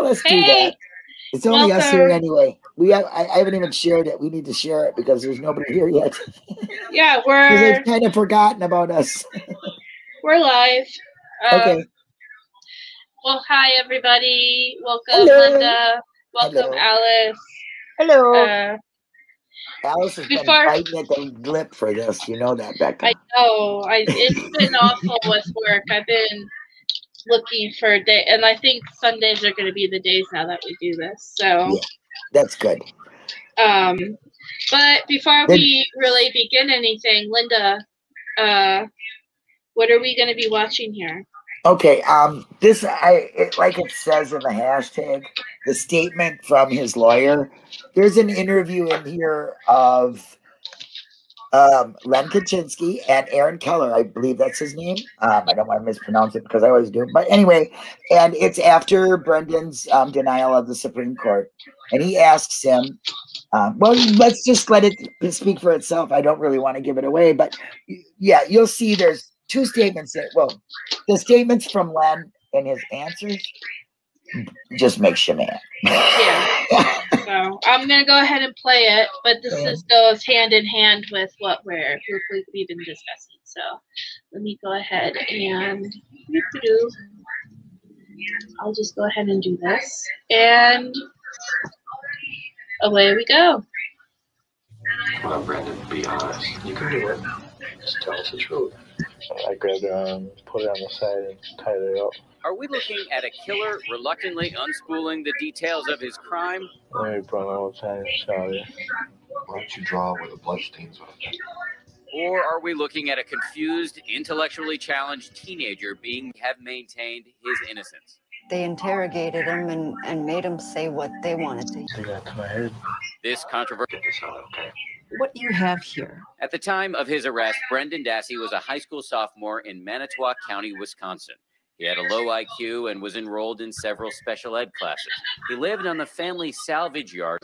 let's do that. It's only us here anyway. I haven't even shared it. We need to share it because there's nobody here yet. Yeah, they've kind of forgotten about us. We're live. Okay. Well, hi everybody. Welcome, Hello. Linda. Welcome, Hello. Alice. Hello. Alice has been fighting at the lip for this. You know that, Becca. I know. It's been awful with work. I've been looking for a day, and I think Sundays are going to be the days now that we do this. So yeah, that's good. But before we really begin anything, Linda, what are we going to be watching here? Okay, like it says in the hashtag, the statement from his lawyer. There's an interview in here of Len Kaczynski and Aaron Keller, I believe that's his name. I don't want to mispronounce it because I always do. But anyway, and it's after Brendan's denial of the Supreme Court. And he asks him, well, let's just let it speak for itself. I don't really want to give it away. But yeah, you'll see there's two statements that, well, the statements from Len and his answers just makes you mad. Yeah. So I'm gonna go ahead and play it, but this goes hand in hand with what we've been discussing. So let me go ahead and I'll just go ahead and do this, and away we go. Come on, Brendan, be honest. You can do it. Just tell us the truth. I grabbed her arm, put it on the side, and tied it up. Are we looking at a killer reluctantly unspooling the details of his crime? Let me put my old time, sorry. Why don't you draw where the bloodstains are? Or are we looking at a confused, intellectually challenged teenager have maintained his innocence? They interrogated him and made him say what they wanted to. They got to my head. This controversy. Get this out, okay? What you have here. At the time of his arrest, Brendan Dassey was a high school sophomore in Manitowoc County, Wisconsin. He had a low IQ and was enrolled in several special ed classes. He lived on the family salvage yard.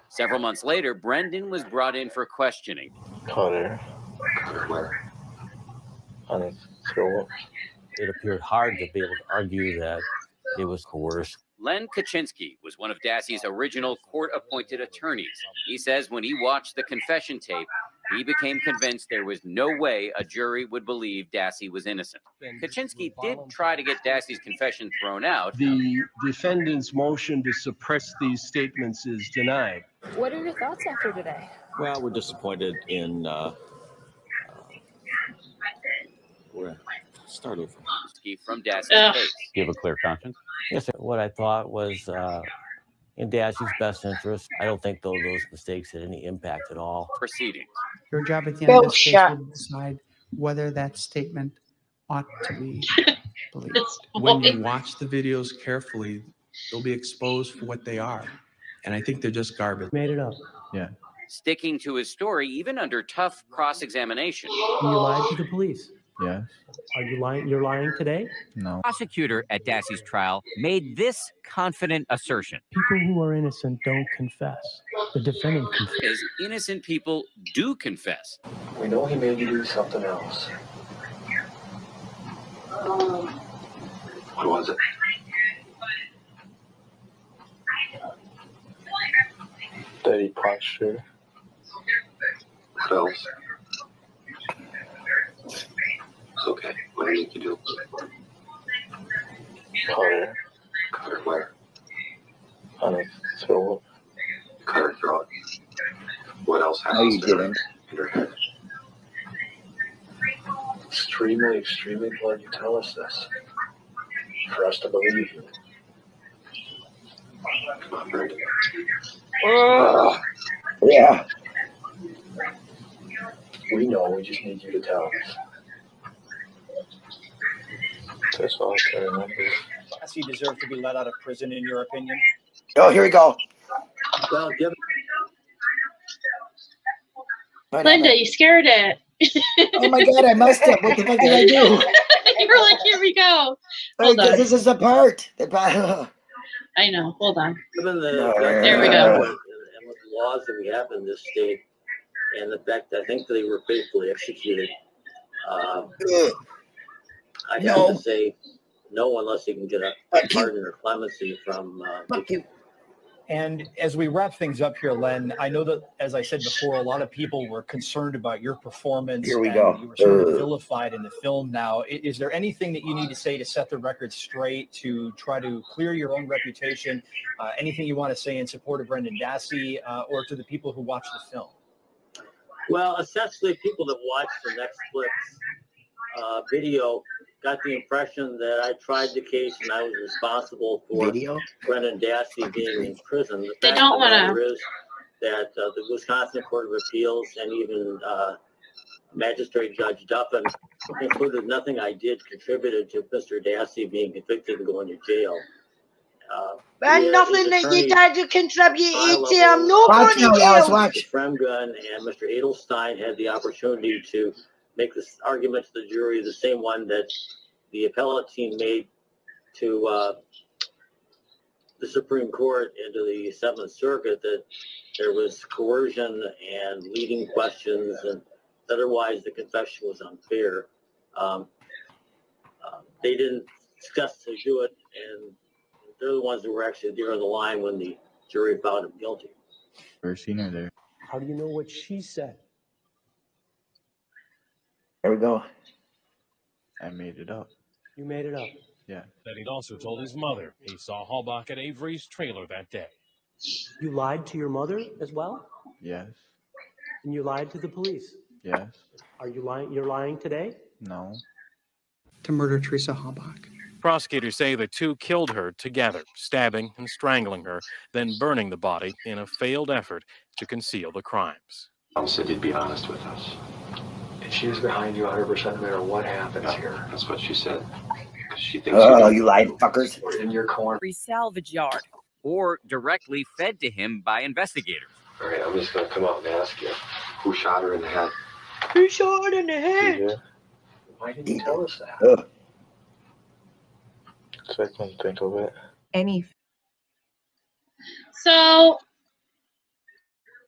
Several months later, Brendan was brought in for questioning. Caught her. Cut her where? On his throat. It appeared hard to be able to argue that it was coerced. Len Kaczynski was one of Dassey's original court-appointed attorneys. He says when he watched the confession tape, he became convinced there was no way a jury would believe Dassey was innocent. Kaczynski did try to get Dassey's confession thrown out. The defendant's motion to suppress these statements is denied. What are your thoughts after today? Well, we're disappointed in start over. From Dassey's case. Do you have a clear conscience? Yes, sir. What I thought was in Dassey's best interest. I don't think those mistakes had any impact at all. Proceedings. Your job at the end of this case will decide whether that statement ought to be believed. When you watch the videos carefully, they'll be exposed for what they are. And I think they're just garbage. Made it up. Yeah. Sticking to his story, even under tough cross-examination. You lied to the police. Yeah. Are you lying? You're lying today? No. The prosecutor at Dassey's trial made this confident assertion. People who are innocent don't confess. The defendant confesses. Innocent people do confess. We know he made you do something else. What was it? That he punched her. What else? It's okay. What did you do? Cut her. Cut her where? On his throat. Cut her throat. What else happened? No, you didn't. In her head. Extremely, extremely important you tell us this. For us to believe you. Come on, Brendan. Yeah. We know, we just need you to tell us. That's all I can remember. Does he deserve to be let out of prison, in your opinion? Oh, here we go. Well, given. Linda, you scared it. Oh my God, I must have. What the fuck did I do? You were like, here we go. Hold on. This is the part. I know. Hold on. Given there we go. And with the laws that we have in this state, and the fact that I think they were faithfully executed, I have to say no unless he can get a pardon or clemency from. And as we wrap things up here, Len, I know that, as I said before, a lot of people were concerned about your performance. Here we and go. You were sort of vilified in the film now. Is there anything that you need to say to set the record straight, to try to clear your own reputation? Anything you want to say in support of Brendan Dassey or to the people who watch the film? Well, essentially, people that watched the Netflix video got the impression that I tried the case and I was responsible for Brendan Dassey being in prison. The fact of the matter is that the Wisconsin Court of Appeals and even Magistrate Judge Duffin concluded nothing I did contributed to Mr. Dassey being convicted and going to jail. And nothing that you did contributed to him. No going to jail. Mr. Fremgun and Mr. Edelstein had the opportunity to make this argument to the jury, the same one that the appellate team made to the Supreme Court and to the Seventh Circuit, that there was coercion and leading questions, and otherwise the confession was unfair. They didn't successfully do it, and they're the ones that were actually there on the line when the jury found him guilty. Never seen her there. How do you know what she said? There we go. I made it up. You made it up? Yeah. Then he also told his mother he saw Halbach at Avery's trailer that day. You lied to your mother as well? Yes. And you lied to the police? Yes. Are you lying? You're lying today? No. To murder Teresa Halbach. Prosecutors say the two killed her together, stabbing and strangling her, then burning the body in a failed effort to conceal the crimes. Mom said you'd be honest with us. And she's behind you 100% no matter what happens here. That's what she said. She thinks you lied, fuckers. We're in your corner. Salvage yard. Or directly fed to him by investigators. All right, I'm just going to come up and ask you, who shot her in the head? Who shot her in the head? Why didn't you tell us that? So I couldn't think of it. So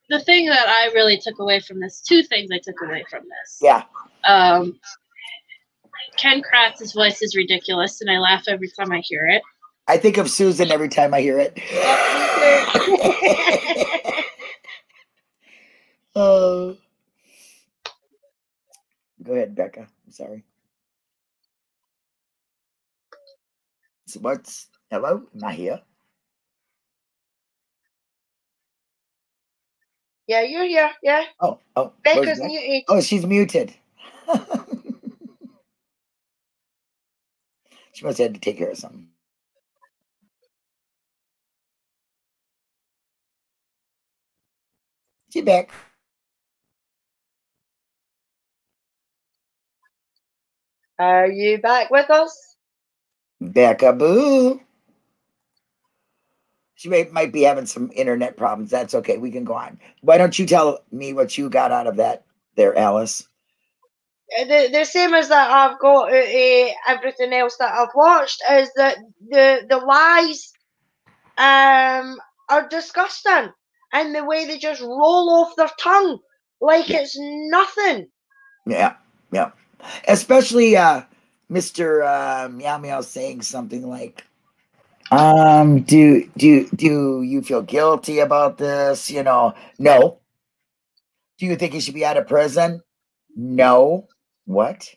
the thing that I really took away from this, two things I took away from this. Yeah. Ken Kratz's voice is ridiculous, and I laugh every time I hear it. I think of Susan every time I hear it. Go ahead, Becca. I'm sorry. So what's hello? Am I here? Yeah, you're here. Yeah. Oh. Becca's muted. Oh, she's muted. She must have had to take care of something. She's back. Are you back with us? Becca Boo. She might be having some internet problems. That's okay. We can go on. Why don't you tell me what you got out of that there, Alice? The same as that I've got everything else that I've watched is that the lies are disgusting, and the way they just roll off their tongue like it's nothing. Yeah. Especially Mr. Meow Meow saying something like, do you feel guilty about this? You know, no. Do you think he should be out of prison? No. What?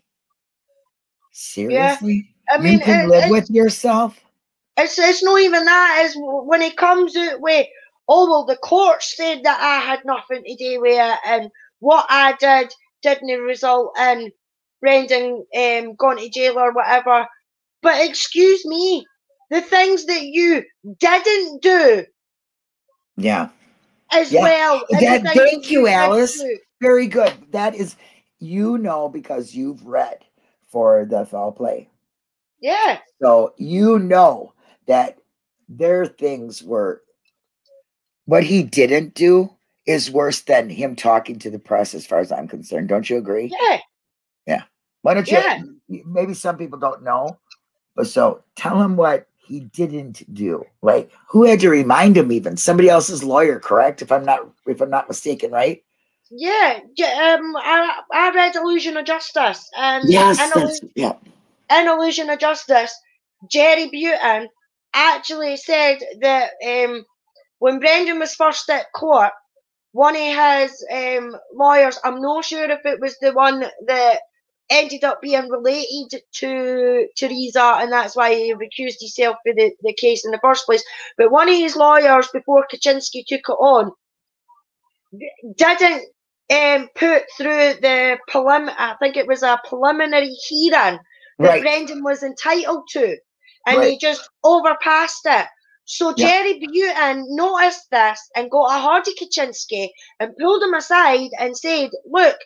Seriously? Yeah. I mean, you can live with yourself? It's not even that. It's when it comes out with, oh, well, the court said that I had nothing to do with it, and what I did didn't result in Brendan going to jail or whatever. But excuse me, the things that you didn't do. Yeah. As well. Thank you, Alice. Very good. That is, because you've read for the foul play. Yeah. So you know that their things were, what he didn't do is worse than him talking to the press, as far as I'm concerned. Don't you agree? Yeah. Yeah. Why don't you, maybe some people don't know, but so tell him what he didn't do. Like, who had to remind him even? Somebody else's lawyer, correct? If I'm not mistaken, right? Yeah. I read Illusion of Justice. Yes. In Illusion of Justice, Jerry Butin actually said that when Brendan was first at court, one of his lawyers, I'm not sure if it was the one that ended up being related to Teresa, and that's why he recused himself for the case in the first place. But one of his lawyers, before Kaczynski took it on, didn't put through the I think it was a preliminary hearing that Brendan was entitled to, and he just overpassed it. So Jerry Butin noticed this and got a hold of Kaczynski and pulled him aside and said, look,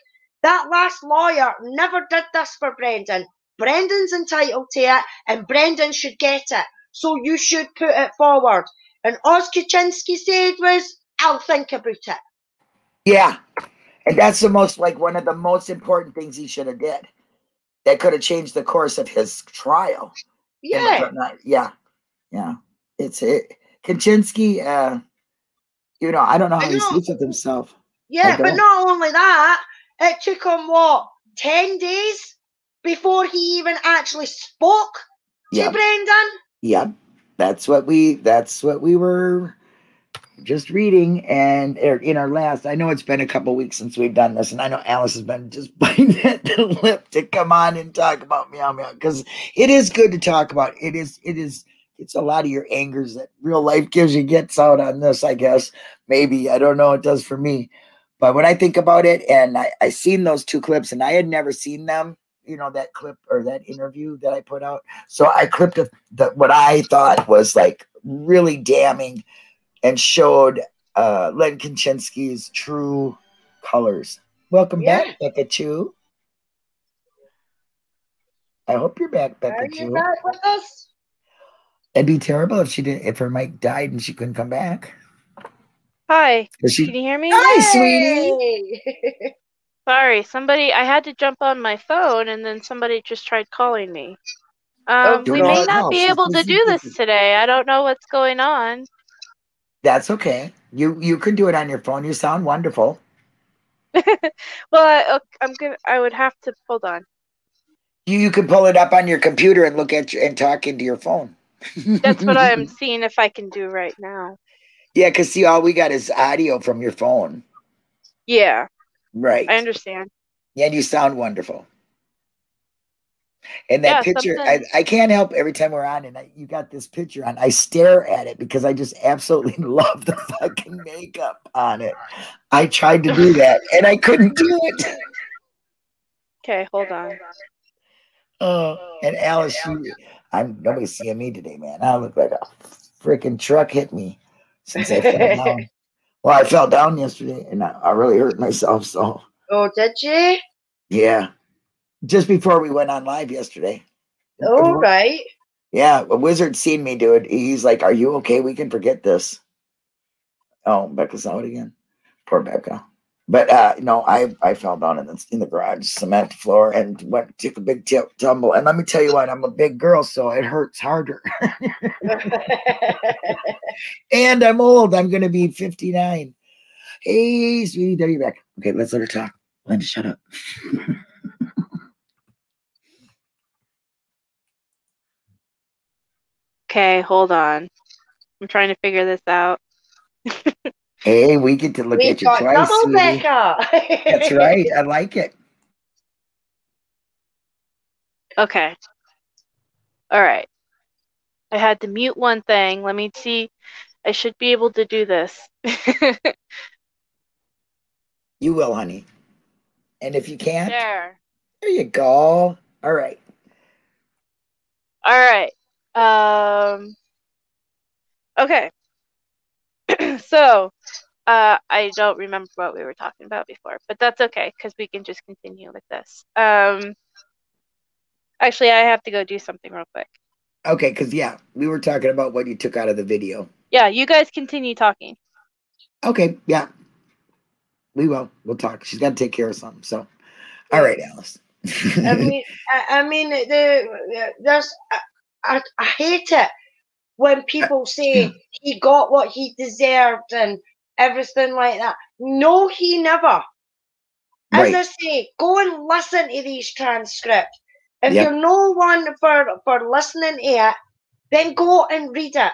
that last lawyer never did this for Brendan. Brendan's entitled to it, and Brendan should get it. So you should put it forward. And all Kaczynski said was, I'll think about it. Yeah. And that's the most, like, one of the most important things he should have did. That could have changed the course of his trial. Yeah. Yeah. It's it. Kaczynski, you know, I don't know how he sleeps with himself. Yeah, but not only that, it took him, 10 days before he even actually spoke to Brendan? Yep. That's what we were just reading, and in our last, I know it's been a couple weeks since we've done this, and I know Alice has been just biting at the lip to come on and talk about Meow Meow, because it is good to talk about. It's a lot of your angers that real life gives you gets out on this, I guess. Maybe, I don't know, it does for me. But when I think about it, and I seen those two clips, and I had never seen them, you know, that clip or that interview that I put out. So I clipped what I thought was like really damning and showed Len Kaczynski's true colors. Welcome back, Becca Chu. I hope you're back, Becca Chu. Are you back with us? It'd be terrible if her mic died and she couldn't come back. Hi. Can you hear me? Hi, sweetie. Sorry, I had to jump on my phone, and then somebody just tried calling me. We may not be able to do this today. I don't know what's going on. That's okay. You can do it on your phone. You sound wonderful. Well, I would have to hold on. You can pull it up on your computer and look at and talk into your phone. That's what I'm seeing if I can do right now. Yeah, because see, all we got is audio from your phone. Yeah. Right. I understand. Yeah, and you sound wonderful. And that picture, I can't help every time we're on and you got this picture on, I stare at it because I just absolutely love the fucking makeup on it. I tried to do that and I couldn't do it. Okay, hold on. Oh, and Alice, nobody's seeing me today, man. I look like a freaking truck hit me since I fell down. Well, I fell down yesterday and I really hurt myself. So. Oh, did you? Yeah. Just before we went on live yesterday. Oh, right. Yeah, a wizard seen me do it. He's like, "Are you okay? We can forget this." Oh, Becca's out again. Poor Becca. But no, I fell down in the garage cement floor and took a big tumble. And let me tell you what, I'm a big girl, so it hurts harder. And I'm old. I'm going to be 59. Hey, sweetie, there you back. Okay, let's let her talk. Linda, shut up. Okay, hold on. I'm trying to figure this out. Hey, we get to look at you twice, sweetie. That's right. I like it. Okay. All right. I had to mute one thing. Let me see. I should be able to do this. You will, honey. And if you can't, there you go. All right. All right. Okay. So, I don't remember what we were talking about before, but that's okay because we can just continue with this. Actually, I have to go do something real quick. Okay, because we were talking about what you took out of the video. Yeah, you guys continue talking. Okay, yeah. We will. We'll talk. She's got to take care of something. So, all right, Alice. I mean, I hate it when people say he got what he deserved and everything like that. No, he never. As I say, go and listen to these transcripts. If you're no one for listening to it, then go and read it.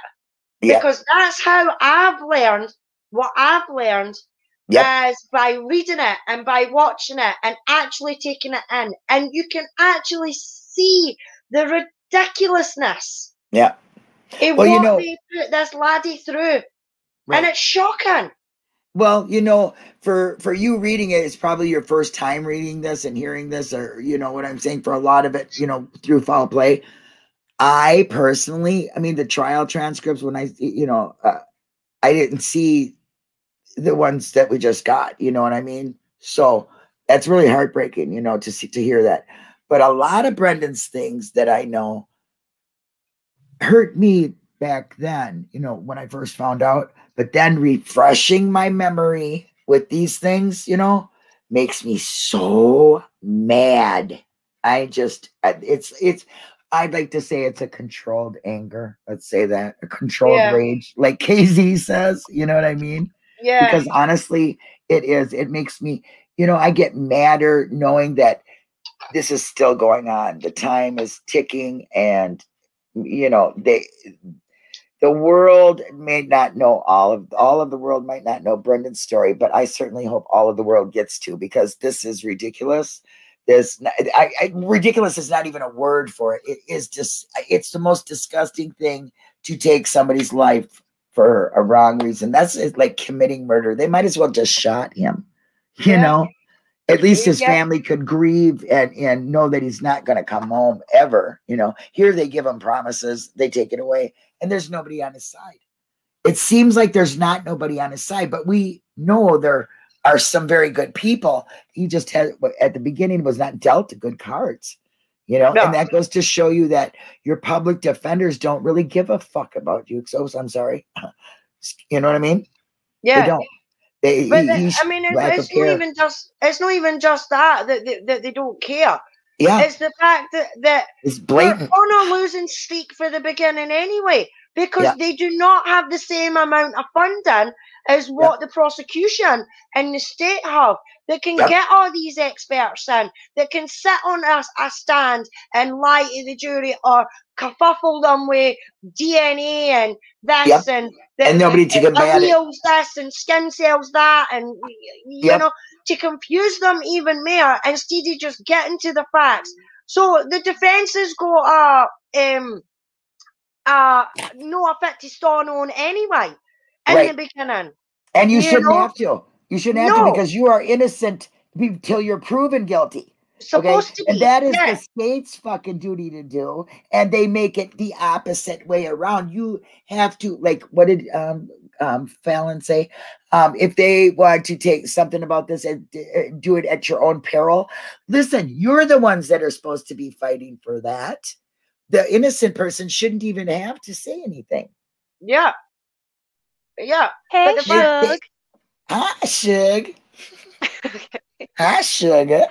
Because that's how I've learned what I've learned is by reading it and by watching it and actually taking it in. And you can actually see the ridiculousness of what they put this laddie through. And it's shocking. Well, you know, for you reading it, it's probably your first time reading this and hearing this, or you know what I'm saying, for a lot of it, you know, through foul play. I personally, I mean, the trial transcripts, when I, you know, I didn't see the ones that we just got, you know what I mean? So that's really heartbreaking, you know, to hear that. But a lot of Brendan's things that I know hurt me back then, you know, when I first found out. But then refreshing my memory with these things, you know, makes me so mad. I'd like to say it's a controlled anger. Let's say that. A controlled rage, like KZ says, you know what I mean? Yeah. Because honestly, it is. It makes me, you know, I get madder knowing that this is still going on. The time is ticking, and, you know, the world may not know all of the world might not know Brendan's story, but I certainly hope all of the world gets to, because this is ridiculous. Ridiculous is not even a word for it. It is just, it's the most disgusting thing to take somebody's life for a wrong reason. That's like committing murder. They might as well just shot him, you know? At least his family could grieve and know that he's not going to come home ever. You know, here they give him promises, they take it away, and there's nobody on his side. It seems like there's not nobody on his side, but we know there are some very good people. He just had, at the beginning, was not dealt good cards, you know, and that goes to show you that your public defenders don't really give a fuck about you. So I'm sorry. You know what I mean? Yeah. They don't. I mean, it's not even just that they don't care. Yeah. It's the fact that it's blatant. They're on a losing streak for the beginning anyway, because they do not have the same amount of funding as what the prosecution and the state have. That can get all these experts in, that can sit on a stand and lie to the jury or kerfuffle them with DNA and this and nobody to combat it. Alleles this and skin cells that, and you know, to confuse them even more instead of just getting to the facts. So the defences got no fit to stand on anyway in the beginning. And you shouldn't have to. You shouldn't have to, because you are innocent till you're proven guilty. Supposed to be. And that is the state's fucking duty to do. And they make it the opposite way around. You have to, like, what did Fallon say? If they want to take something about this and do it at your own peril, listen, you're the ones that are supposed to be fighting for that. The innocent person shouldn't even have to say anything. Yeah. Yeah. Hey, Shug. Hi, Shug. Hi, Sugar.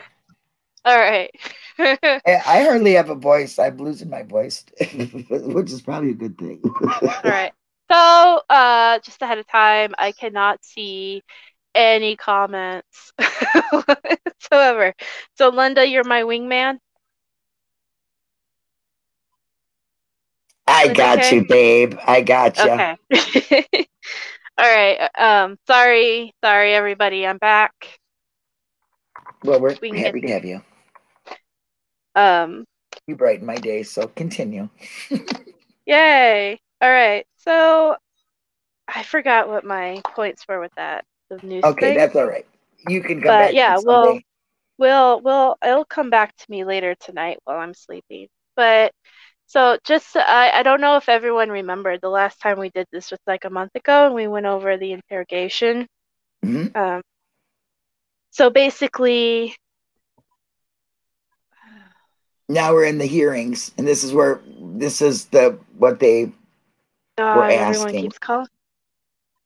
All right. I hardly have a voice. I'm losing my voice, which is probably a good thing. All right. So, just ahead of time, I cannot see any comments whatsoever. So, Linda, you're my wingman. I got you, babe. I got you. Okay. All right. Sorry, everybody. I'm back. Well, we're happy to have you. You brighten my day, so continue. Yay! All right. So I forgot what my points were with that. The news Okay, thing. that's all right. You can come back. Yeah, someday. it'll come back to me later tonight while I'm sleeping. But so just I don't know if everyone remembered the last time we did this was like a month ago, and we went over the interrogation. Mm-hmm. So basically, now we're in the hearings, and this is what they were asking.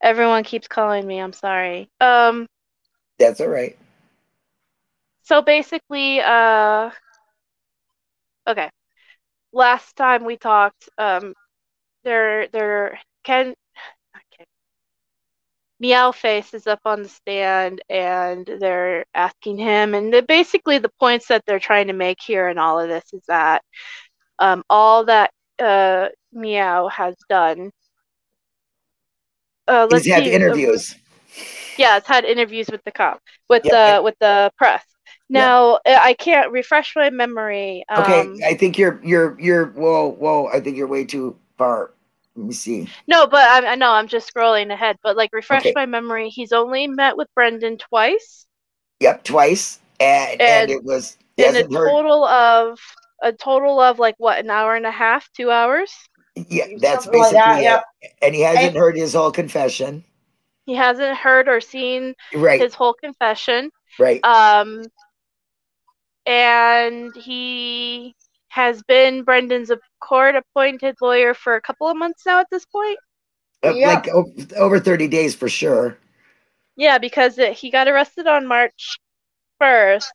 Everyone keeps calling me. I'm sorry. That's all right. So basically, okay. Last time we talked, Meow Face is up on the stand, and they're asking him, and basically the points that they're trying to make here in all of this is that all that Meow has done. Let's He's had see. interviews. Yeah, it's had interviews with the cop, with the press. Now I can't refresh my memory. Okay, I think you're whoa. I think you're way too far. Let me see. No, but I know I'm just scrolling ahead. But like, refresh my memory. He's only met with Brendan twice. Yep, twice, and it was in a total of like what, an hour and a half, 2 hours. Yeah, that's basically it. And he hasn't heard his whole confession. He hasn't heard or seen his whole confession. Right. And he has been Brendan's court-appointed lawyer for a couple of months now at this point. Like over 30 days for sure. Yeah, because he got arrested on March 1st,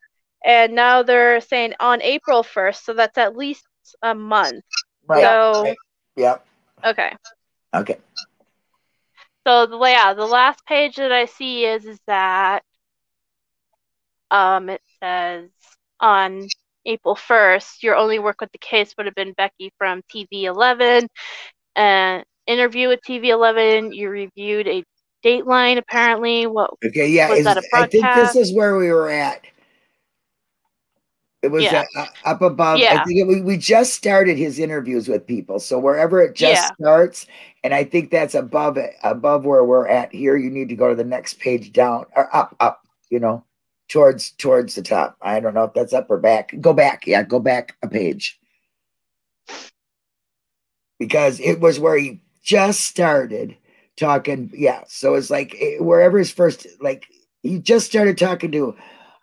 and now they're saying on April 1st, so that's at least a month. Right. So, Yep. Okay. Okay. So the last page that I see is that it says on April 1st, your only work with the case would have been Becky from TV11. Interview with TV11, you reviewed a Dateline, apparently. What? Okay, yeah. Was that a I think broadcast? this is where we were at. It was up above. Yeah. I think we just started his interviews with people. So wherever it just starts, and I think that's above where we're at here. You need to go to the next page down or up, towards the top. I don't know if that's up or back. Go back. Yeah, go back a page. Because it was where he just started talking. Yeah. So it's like wherever his first, like he just started talking to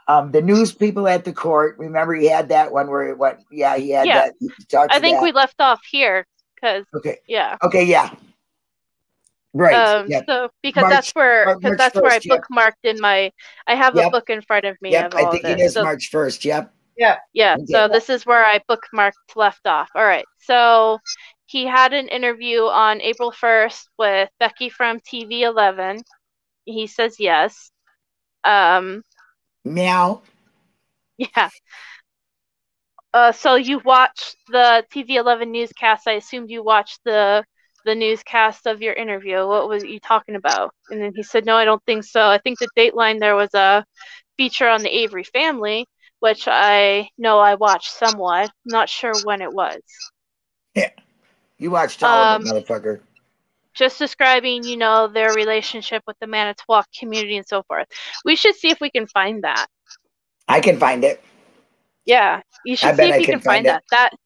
the news people at the court. Remember, he had that one where it went. Yeah, he had that. He talked I to think that. we left off here because. Okay. Yeah. Okay. Yeah. Right. So because that's where I bookmarked in my. I have a book in front of me of all I think of it this. is March 1st. Yep. Yeah. Yeah. Okay. So this is where I bookmarked left off. All right. So he had an interview on April 1st with Becky from TV11. He says yes. Meow. Yeah. So you watched the TV11 newscast. I assumed you watched the newscast of your interview. What was you talking about? And then he said, no, I don't think so. I think the Dateline, there was a feature on the Avery family, which I know I watched somewhat. Not sure when it was. Yeah. You watched all of it, motherfucker. Just describing, their relationship with the Manitowoc community and so forth. We should see if we can find that. I can find it. Yeah, you should see if you can find that.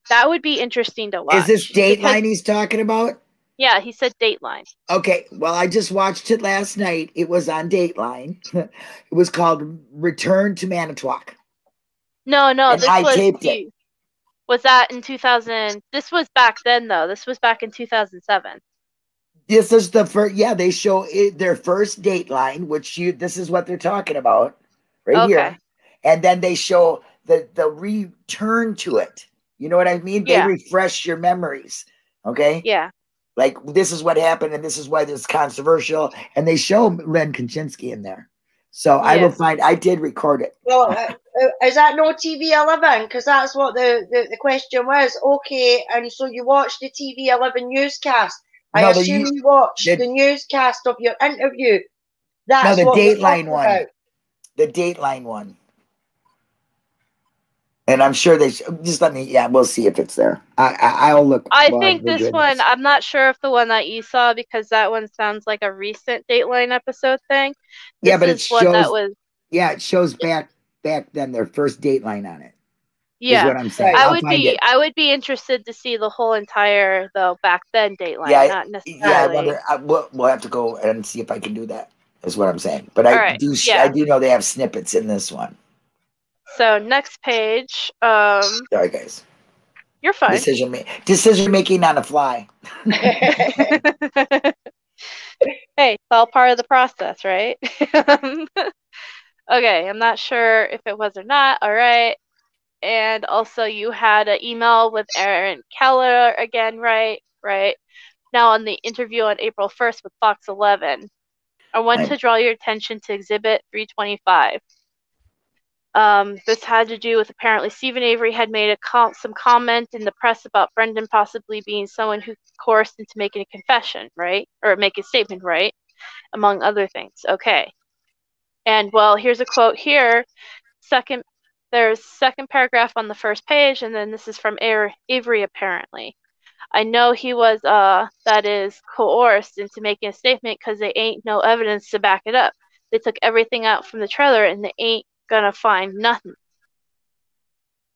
That would be interesting to watch. Is this Dateline he's talking about? Yeah, he said Dateline. Okay, well, I just watched it last night. It was on Dateline. It was called Return to Manitowoc. No, and this I was taped it. Was that in 2000? This was back then, though. This was back in 2007. This is the first. Yeah, they show their first Dateline, which this is what they're talking about right here, and then they show the return to it. You know what I mean? They refresh your memories. Okay. Yeah. Like this is what happened, and this is why this is controversial, and they show Len Kaczynski in there. So I will find. I did record it. Well, is that no TV11? Because that's what the question was. Okay, and so you watched the TV11 newscast. I assume you watched the newscast of your interview. That's the what Dateline one. The Dateline one. And I'm sure they just let me. Yeah, we'll see if it's there. I'll look. I think this one. I'm not sure if the one that you saw, because that one sounds like a recent Dateline episode thing. Yeah, but it shows. Yeah, it shows back then their first Dateline on it. Yeah, is what I'm saying. I would be interested to see the whole entire back then Dateline. Yeah, not necessarily. Yeah, we'll have to go and see if I can do that. Is what I'm saying. But I do know they have snippets in this one. So next page. Sorry, guys. You're fine. Decision making on the fly. Hey, it's all part of the process, right? Okay, I'm not sure if it was or not. All right. And also you had an email with Aaron Keller again, right? Right. Now on the interview on April 1st with Fox 11. I want to draw your attention to Exhibit 325. This had to do with apparently Stephen Avery had made some comment in the press about Brendan possibly being someone who coerced into making a confession, right? Or make a statement, right? Among other things. Okay. And well, here's a quote here. There's second paragraph on the first page, and then this is from Avery apparently. I know he was, that is, coerced into making a statement because they ain't no evidence to back it up. They took everything out from the trailer and they ain't gonna find nothing.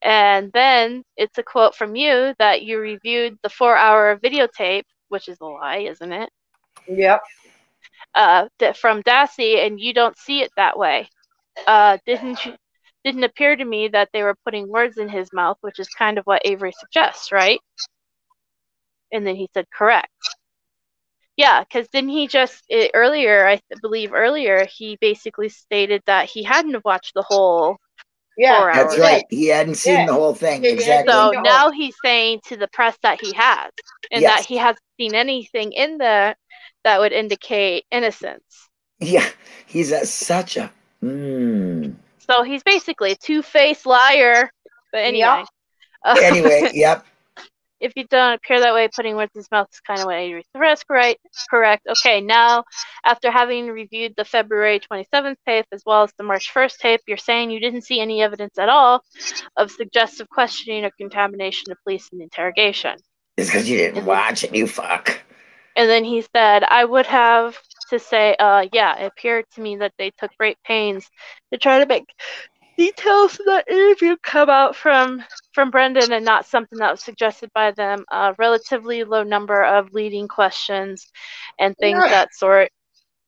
And then it's a quote from you that you reviewed the 4-hour videotape, which is a lie, isn't it? Yep. From Dassey, and you don't see it that way. Didn't appear to me that they were putting words in his mouth, which is kind of what Avery suggests, right? And then he said, correct. Yeah, because didn't he just, earlier, I believe earlier, he basically stated that he hadn't watched the whole 4 hours. That's right. He hadn't seen the whole thing. Exactly. So now he's saying to the press that he has, and that he hasn't seen anything in there that would indicate innocence. Yeah, he's such a... So he's basically a two-faced liar. But anyway. Anyway, yep. If you don't appear that way, putting words in his mouth is kind of what Avery suggests, right? Correct. Okay, now, after having reviewed the February 27th tape as well as the March 1st tape, you're saying you didn't see any evidence at all of suggestive questioning or contamination of police in the interrogation. It's because you didn't watch it, you fuck. And then he said, I would have to say, yeah, it appeared to me that they took great pains to try to make details of that interview come out from Brendan and not something that was suggested by them. Relatively low number of leading questions and things that sort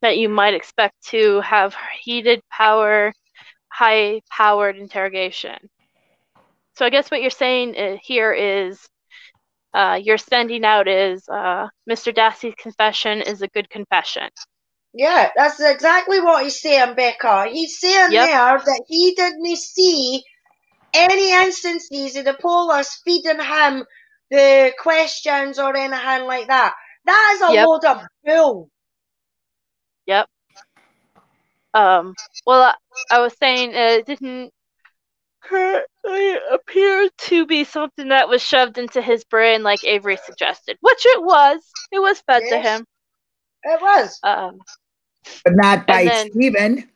that you might expect to have heated high-powered interrogation. So I guess what you're saying here is you're sending out is Mr. Dassey's confession is a good confession. Yeah, that's exactly what he's saying, Becca. He's saying there that he didn't see any instances of the police feeding him the questions or anything like that. That is a load of bull. Yep. Well, I was saying it didn't currently appear to be something that was shoved into his brain like Avery suggested, which it was. It was fed to him. It was. But not by Stephen.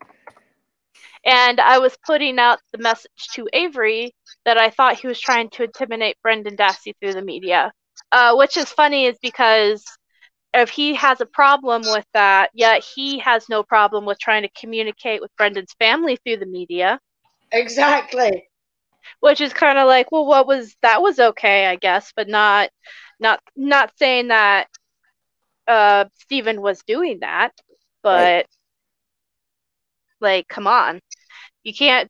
And I was putting out the message to Avery that I thought he was trying to intimidate Brendan Dassey through the media. Which is funny is because if he has a problem with that, yet he has no problem with trying to communicate with Brendan's family through the media. Exactly. Which is kind of like, well, that was okay, I guess, but not saying that Stephen was doing that. But, like, come on. You can't...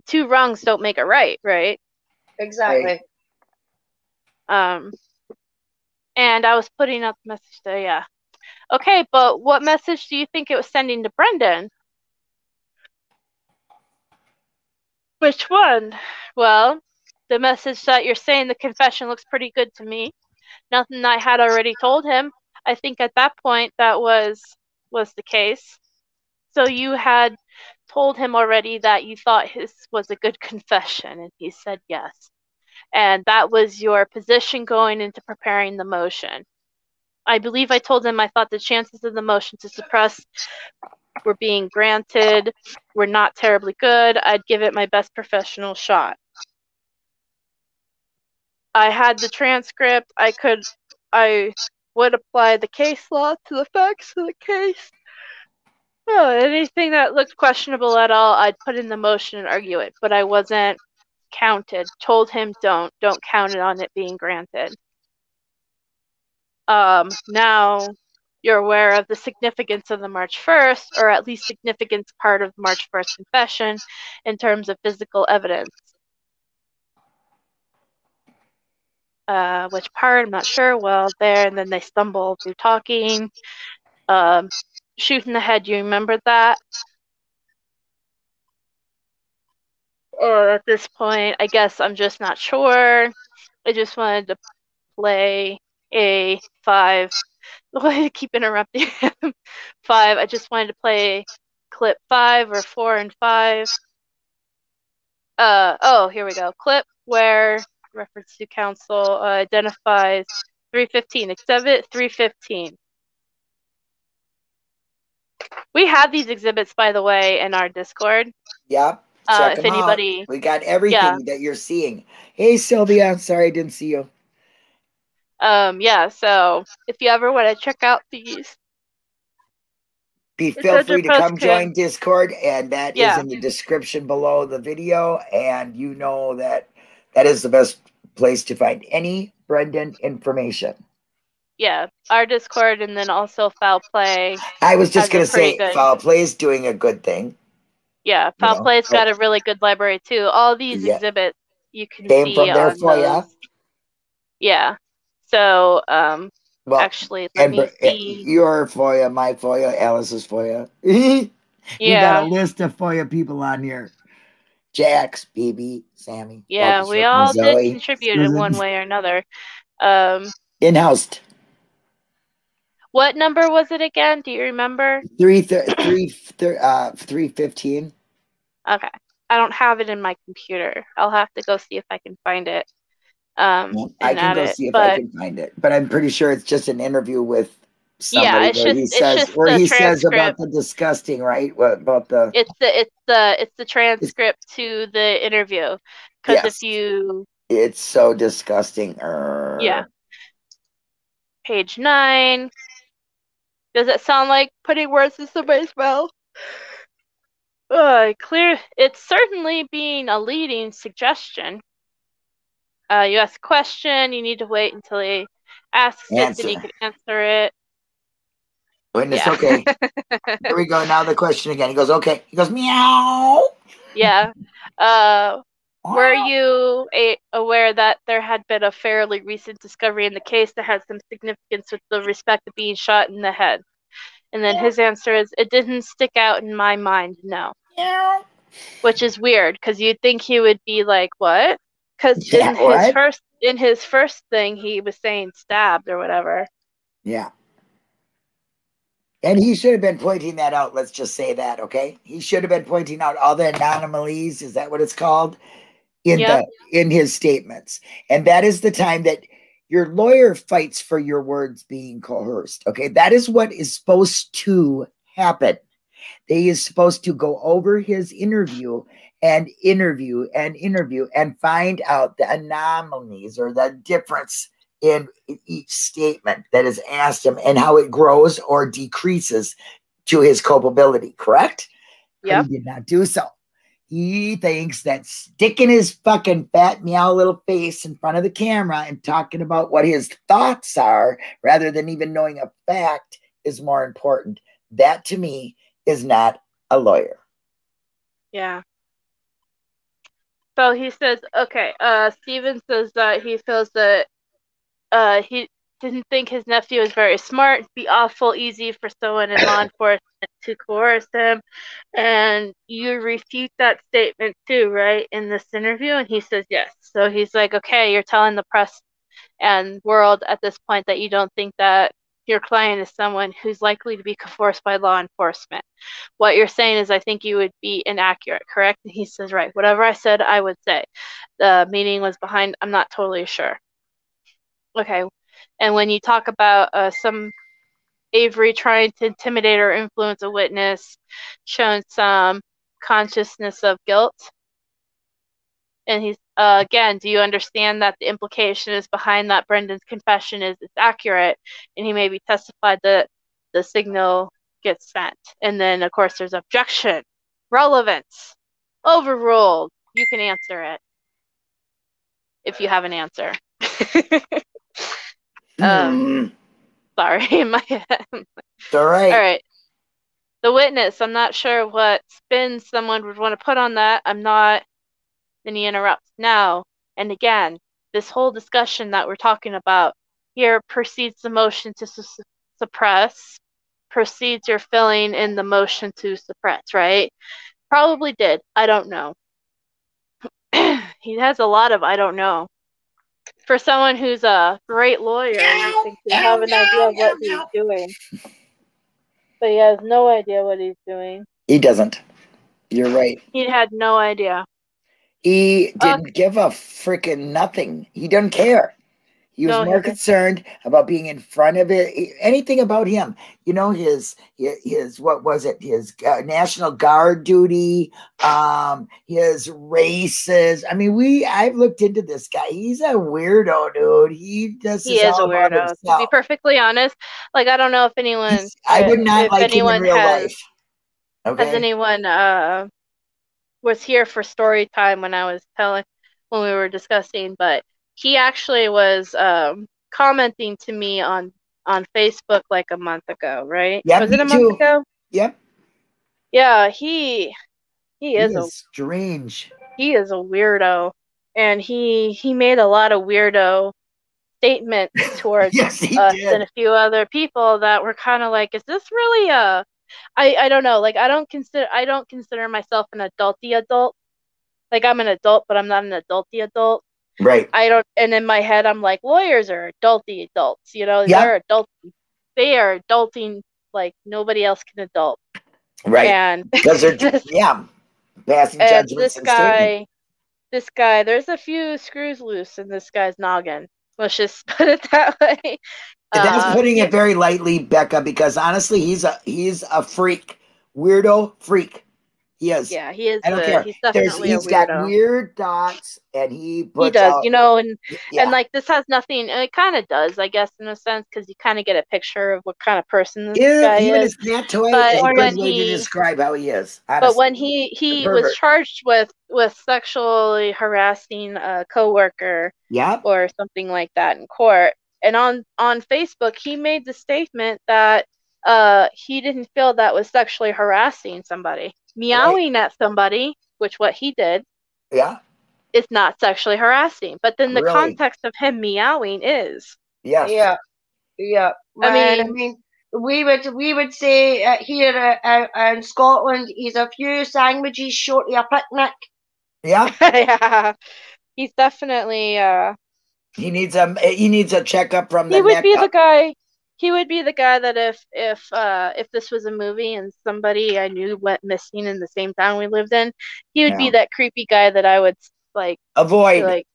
two wrongs don't make it right, right? Exactly. And I was putting up the message there, yeah. Okay, but what message do you think it was sending to Brendan? Which one? Well, the message that you're saying the confession looks pretty good to me. Nothing I had already told him. I think at that point that was the case. So you had told him already that you thought his was a good confession, and he said yes. And that was your position going into preparing the motion. I believe I told him I thought the chances of the motion to suppress were being granted were not terribly good. I'd give it my best professional shot. I had the transcript. I would apply the case law to the facts of the case. Oh, anything that looked questionable at all, I'd put in the motion and argue it, but I wasn't counted. Told him don't count it on it being granted. Now you're aware of the significance of the March 1st, or at least significance part of the March 1st confession in terms of physical evidence. Which part, I'm not sure. Well, there, and then they stumble through talking. Shoot in the head, you remember that? Or at this point, I guess I'm just not sure. I just wanted to play a 5. Why do I keep interrupting him? 5. I just wanted to play clip 5 or 4 and 5. Oh, here we go. Clip where reference to counsel identifies 315. Exhibit 315. We have these exhibits, by the way, in our Discord. Yep. Check If them anybody, out. We got everything that you're seeing. Hey, Sylvia. Sorry I didn't see you. Yeah. So if you ever want to check out these, Feel free to come join Discord, and that is in the description below the video. And you know that is the best place to find any Brendan information. Yeah, our Discord, and then also Foul Play. I was just going to say, Foul Play is doing a good thing. Yeah, Foul Play's got a really good library too. All these exhibits you can see from their on FOIA. those. Yeah. So, well, actually, let me see. Your FOIA, my FOIA, Alice's FOIA. We got a list of FOIA people on here. Jax, BB, Sammy. Yeah, we all did contribute in one way or another. In-house. What number was it again? Do you remember? 315. Okay. I don't have it in my computer. I'll have to go see if I can find it. I can go see if I can find it. But I'm pretty sure it's just an interview with somebody where he says about the disgusting, right? What about the It's the transcript to the interview. Because if you it's so disgusting. Yeah. Page 9. Does it sound like putting words in somebody's mouth? Clear. It's certainly being a leading suggestion. You ask a question, you need to wait until he asks it, then you can answer it. Witness, okay. Here we go. Now the question again. He goes, okay. He goes, meow. Yeah. Were you aware that there had been a fairly recent discovery in the case that had some significance with the respect to being shot in the head? And then his answer is, it didn't stick out in my mind, no. Yeah. Which is weird, because you'd think he would be like, what? Because in his first thing, he was saying stabbed or whatever. Yeah. And he should have been pointing that out. Let's just say that, okay? He should have been pointing out all the anomalies. Is that what it's called? In his statements. And that is the time that your lawyer fights for your words being coerced. Okay, that is what is supposed to happen. He is supposed to go over his interview and find out the anomalies or the difference in each statement that is asked him and how it grows or decreases to his culpability. Correct? Yeah. He did not do so. He thinks that sticking his fucking fat meow little face in front of the camera and talking about what his thoughts are rather than even knowing a fact is more important. That to me is not a lawyer. Yeah. So he says, okay, Steven says that he feels that he didn't think his nephew was very smart. It'd be awful easy for someone in law enforcement to coerce him. And you refute that statement too, right, in this interview? And he says yes. So he's like, okay, you're telling the press and world at this point that you don't think that your client is someone who's likely to be coerced by law enforcement. What you're saying is, I think you would be inaccurate, correct? And he says, right, whatever I said, I would say. The meaning was behind, I'm not totally sure. Okay. And when you talk about some Avery trying to intimidate or influence a witness, showing some consciousness of guilt, and he's again, do you understand that the implication is behind that Brendan's confession is it's accurate, and he maybe testified that the signal gets sent, and then of course there's objection, relevance, overruled. You can answer it if you have an answer. Sorry, in my head. All right. All right. The witness, I'm not sure what spin someone would want to put on that. I'm not. Then he interrupts. Now, and again, this whole discussion that we're talking about here precedes the motion to suppress, precedes your filling in the motion to suppress, right? Probably did. I don't know. He has a lot of I don't know. For someone who's a great lawyer, you think you have an idea of what he's doing. But he has no idea what he's doing. He doesn't. You're right. He had no idea. He didn't give a freaking nothing. He doesn't care. He was more concerned about being in front of it. Anything about him, you know, his what was it? His National Guard duty, his races. I mean, I've looked into this guy. He's a weirdo, dude. He is a weirdo. To be perfectly honest, like I don't know if anyone. I would not like him in real life. Okay. Has anyone was here for story time when we were discussing, but he actually was commenting to me on Facebook like a month ago, right? Yeah, was it a month ago? Yep. Yeah, he is strange. He is a weirdo, and he made a lot of weirdo statements towards yes, he us did. and a few other people that were kind of like, is this really a? I don't know. Like I don't consider myself an adulty adult. Like I'm an adult, but I'm not an adulty adult. Right. And in my head, I'm like, lawyers are adulty adults, you know, they are adulting like nobody else can adult. Right. And because they're, passing judgments this guy, there's a few screws loose in this guy's noggin. Let's just put it that way. That's putting it very lightly, Becca, because honestly, he's a freak, weirdo freak. He is. Yeah, he is. I don't care. He's definitely he's got weird dots, and he does, you know, and like this has nothing. It kind of does, I guess, in a sense, because you kind of get a picture of what kind of person this guy even is. It's not a good way to describe how he is. Honestly. But when he was charged with sexually harassing a coworker, or something like that in court, and on Facebook, he made the statement that he didn't feel that was sexually harassing somebody. Meowing at somebody, which what he did, is not sexually harassing. But then the context of him meowing is. Yeah. I mean, we would say here in Scotland, he's a few sandwiches short of a picnic. Yeah. Yeah. He's definitely. He needs a checkup from the. He would be the guy. He would be the guy that if this was a movie and somebody I knew went missing in the same town we lived in, he would be that creepy guy that I would like avoid. Like,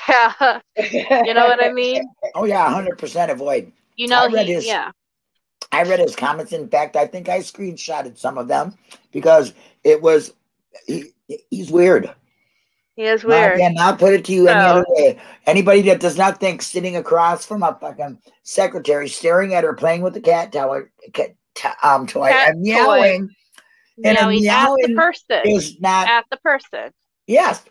yeah, you know what I mean? Oh yeah, 100% avoid. You know, I read his comments. In fact, I think I screenshotted some of them because it was he's weird. He is weird. I cannot put it to you any other way. Anybody that does not think sitting across from a fucking secretary, staring at her, playing with the cat toy, and meowing, meowing at the person is not at the person. Yes,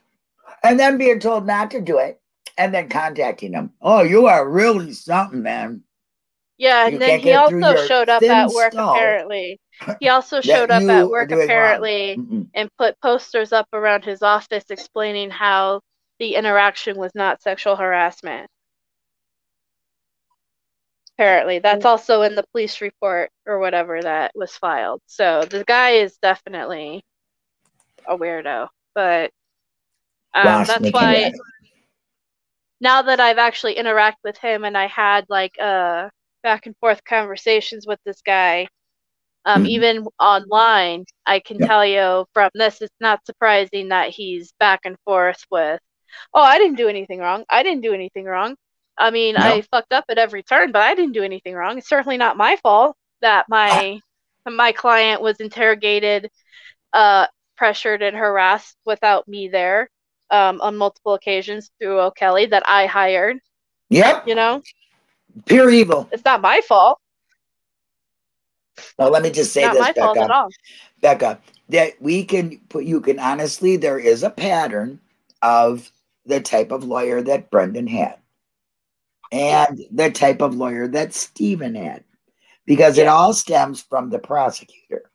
and then being told not to do it, and then contacting them. Oh, you are really something, man. Yeah, and then he also showed up at work apparently. He also showed up at work apparently and put posters up around his office explaining how the interaction was not sexual harassment. Apparently, that's also in the police report or whatever that was filed. So the guy is definitely a weirdo, but that's why now that I've actually interacted with him and I had like back and forth conversations with this guy, even online, I can tell you from this, it's not surprising that he's back and forth with, oh, I didn't do anything wrong. I didn't do anything wrong. I mean, I fucked up at every turn, but I didn't do anything wrong. It's certainly not my fault that my client was interrogated, pressured, and harassed without me there on multiple occasions through O'Kelly that I hired. Yep. You know? Pure evil. It's not my fault. Well, let me just say not this, my fault at all. Becca, that you can honestly, there is a pattern of the type of lawyer that Brendan had and the type of lawyer that Stephen had, because it all stems from the prosecutor.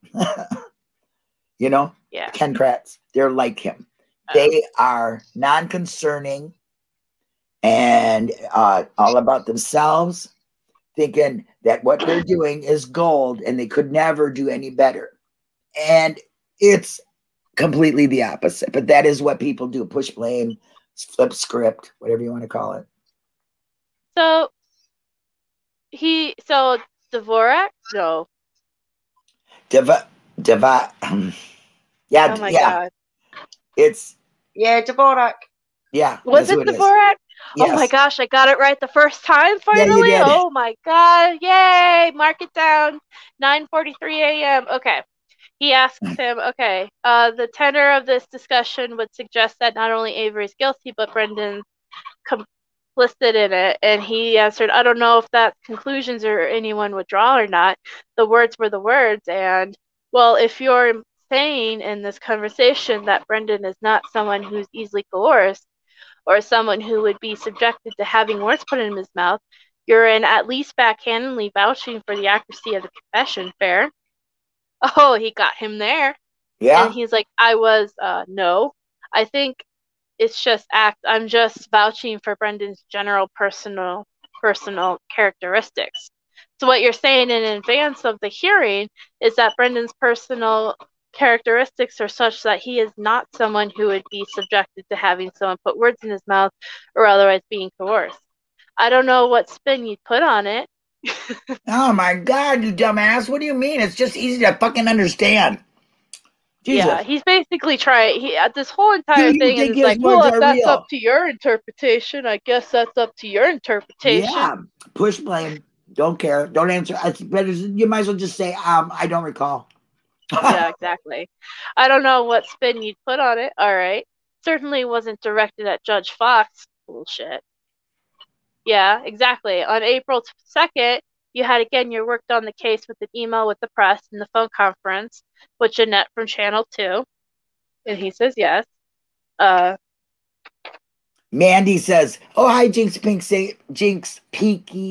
You know, Ken Kratz, they're like him. They are non-concerning and all about themselves, thinking that what they're doing is gold and they could never do any better. And it's completely the opposite. But that is what people do. Push blame, flip script, whatever you want to call it. So Dvorak? No. Yeah, Oh my yeah. God. It's Dvorak. Yeah. Was that's it who is. Dvorak? Yes. Oh my gosh, I got it right the first time Yeah, you finally. did. Oh my God. Yay. Mark it down. 9:43 a.m. Okay. He asks him, okay, the tenor of this discussion would suggest that not only Avery is guilty, but Brendan's complicit in it. And he answered, I don't know if that's conclusions or anyone would draw or not. The words were the words. And, well, if you're saying in this conversation that Brendan is not someone who's easily coerced or someone who would be subjected to having words put in his mouth, you're in at least backhandedly vouching for the accuracy of the confession. Fair? Oh, he got him there. Yeah. And he's like, I was, no. I think it's just I'm just vouching for Brendan's general personal characteristics. So what you're saying in advance of the hearing is that Brendan's personal characteristics are such that he is not someone who would be subjected to having someone put words in his mouth or otherwise being coerced. I don't know what spin you'd put on it. Oh my God, you dumbass. What do you mean? It's just easy to fucking understand. Jesus. Yeah, he's basically trying, this whole entire You thing think is his like, words well, if are that's real? up to your interpretation, I guess that's up to your interpretation. Yeah. Push blame. Don't care. Don't answer. It's better. You might as well just say, I don't recall. Yeah, exactly. I don't know what spin you'd put on it. All right. Certainly wasn't directed at Judge Fox. Bullshit. Yeah, exactly. On April 2nd, you had again you worked on the case with an email with the press and the phone conference with Jeanette from Channel 2. And he says yes. Mandy says, oh, hi, Jinx peeking,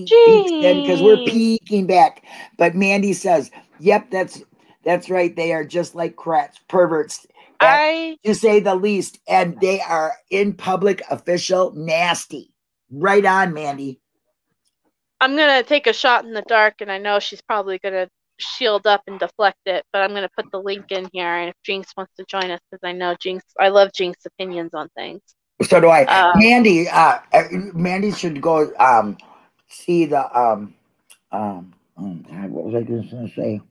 because we're peeking back. But Mandy says, yep, that's right. They are just like crats, perverts, to say the least. And they are in public, official, nasty. Right on, Mandy. I'm going to take a shot in the dark, and I know she's probably going to shield up and deflect it, but I'm going to put the link in here, and if Jinx wants to join us, because I know I love Jinx opinions on things. So do I. Mandy should go see the oh God, what was I just gonna say?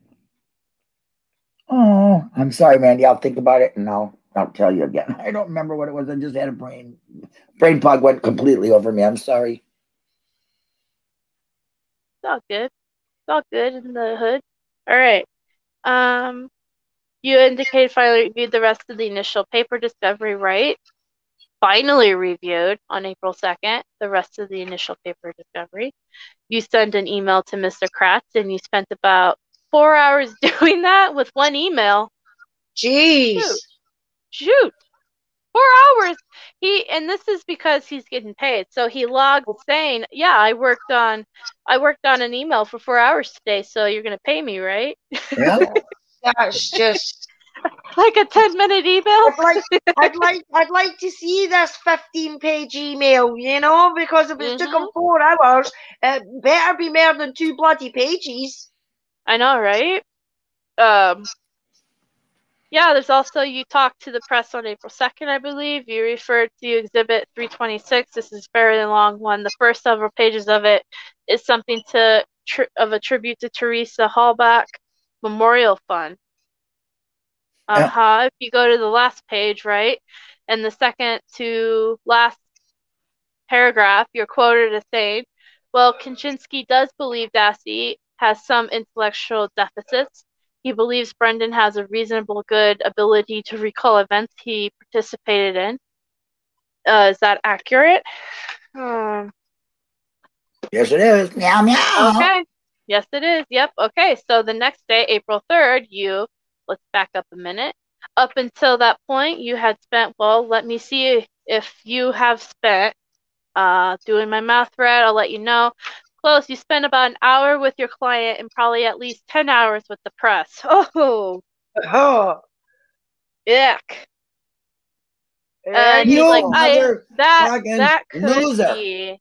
Oh, I'm sorry, Mandy. I'll think about it and I'll tell you again. I don't remember what it was. I just had a brain fog went completely over me. I'm sorry. It's all good. It's all good in the hood. All right. You indicated finally reviewed the rest of the initial paper discovery, right? Finally reviewed on April 2nd, the rest of the initial paper discovery. You sent an email to Mr. Kratz, and you spent about 4 hours doing that with one email. Jeez. Shoot. 4 hours. And this is because he's getting paid. So he logged saying, yeah, I worked on an email for 4 hours today, so you're gonna pay me, right? Yeah. That's just like a 10-minute email. I'd like to see this 15-page email, you know, because if it took him 4 hours, it better be more than 2 bloody pages. I know, right? Yeah, there's also, you talked to the press on April 2nd, I believe. You referred to Exhibit 326. This is a very long one. The first several pages of it is something of a tribute to Teresa Hallback Memorial Fund. If you go to the last page, right, and the second to last paragraph, you're quoted as saying, well, Kaczynski does believe Dassey has some intellectual deficits. He believes Brendan has a reasonable good ability to recall events he participated in. Is that accurate? Yes, it is. Meow, meow. Okay. Yes, it is. Yep. Okay. So the next day, April 3rd, let's back up a minute. Up until that point, you had spent, well, let me see if you have spent, doing my math right, I'll let you know. Close. You spent about an hour with your client and probably at least 10 hours with the press. Oh. Yuck. And he's like, that could be.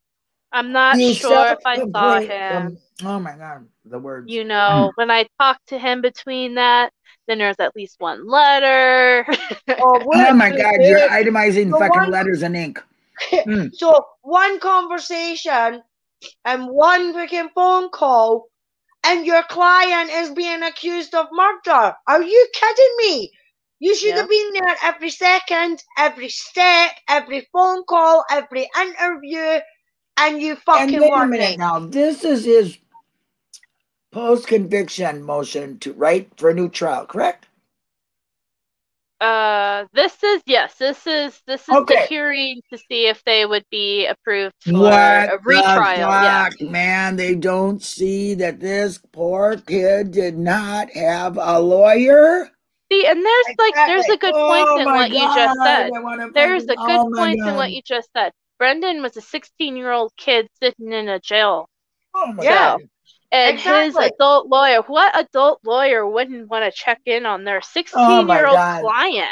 I'm not sure if I saw him. Oh my God, the words. You know, when I talked to him between that, then there's at least one letter. Oh my God, you're itemizing fucking letters and ink. So one conversation and one freaking phone call and your client is being accused of murder. Are you kidding me? You should have been there every second, every step, every phone call, every interview, and you fucking And wait a weren't. minute now. This is his post-conviction motion to for a new trial, correct? This is the Okay. hearing to see if they would be approved for What a retrial. the fuck, man? They don't see that this poor kid did not have a lawyer? See, and there's a good point in what you just said. There's a good point in what you just said. Brendan was a 16-year-old kid sitting in a jail cell. And his adult lawyer, what adult lawyer wouldn't want to check in on their 16-year-old client?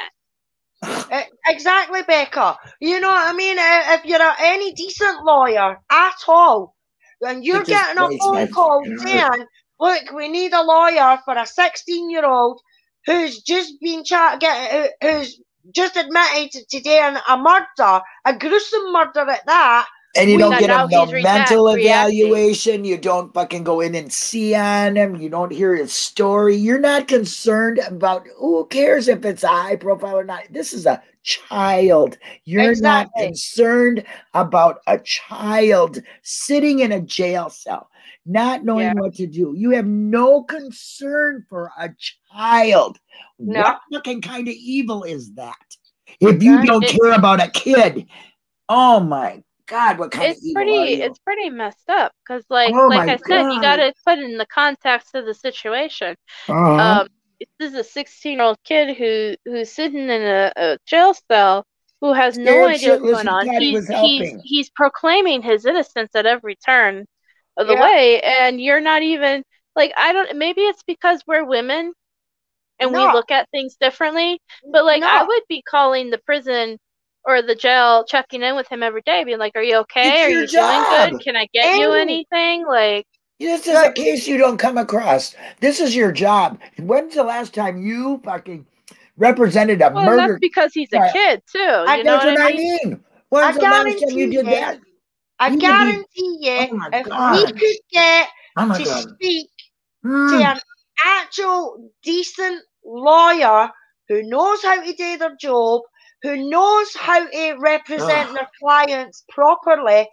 Exactly, Becca. You know what I mean? If you're any decent lawyer at all, and you're getting a phone call saying, look, we need a lawyer for a 16-year-old who's just been who's just admitted to doing a murder, a gruesome murder at that. And you don't get him no mental evaluation. You don't fucking go in and see on him. You don't hear his story. You're not concerned about who cares if it's a high profile or not. This is a child. You're not concerned about a child sitting in a jail cell, not knowing what to do. You have no concern for a child. No. What fucking kind of evil is that? If you don't care about a kid, oh my God, what kind of evil are you? It's pretty messed up because, like I said, you got to put it in the context of the situation. This is a 16-year-old kid who's sitting in a jail cell who has no idea what's going on. He's proclaiming his innocence at every turn of the way, and you're not even like, maybe it's because we're women and we look at things differently, but like I would be calling the prison or the jail, checking in with him every day, being like, are you okay? Are you doing good? Can I get you anything? Like, this is a case you don't come across. This is your job. When's the last time you fucking represented a murder? That's because he's a kid too. You know what I mean? When's the last time you did that? I guarantee you, if we could get to speak to an actual decent lawyer who knows how to do their job, who knows how to represent their clients properly,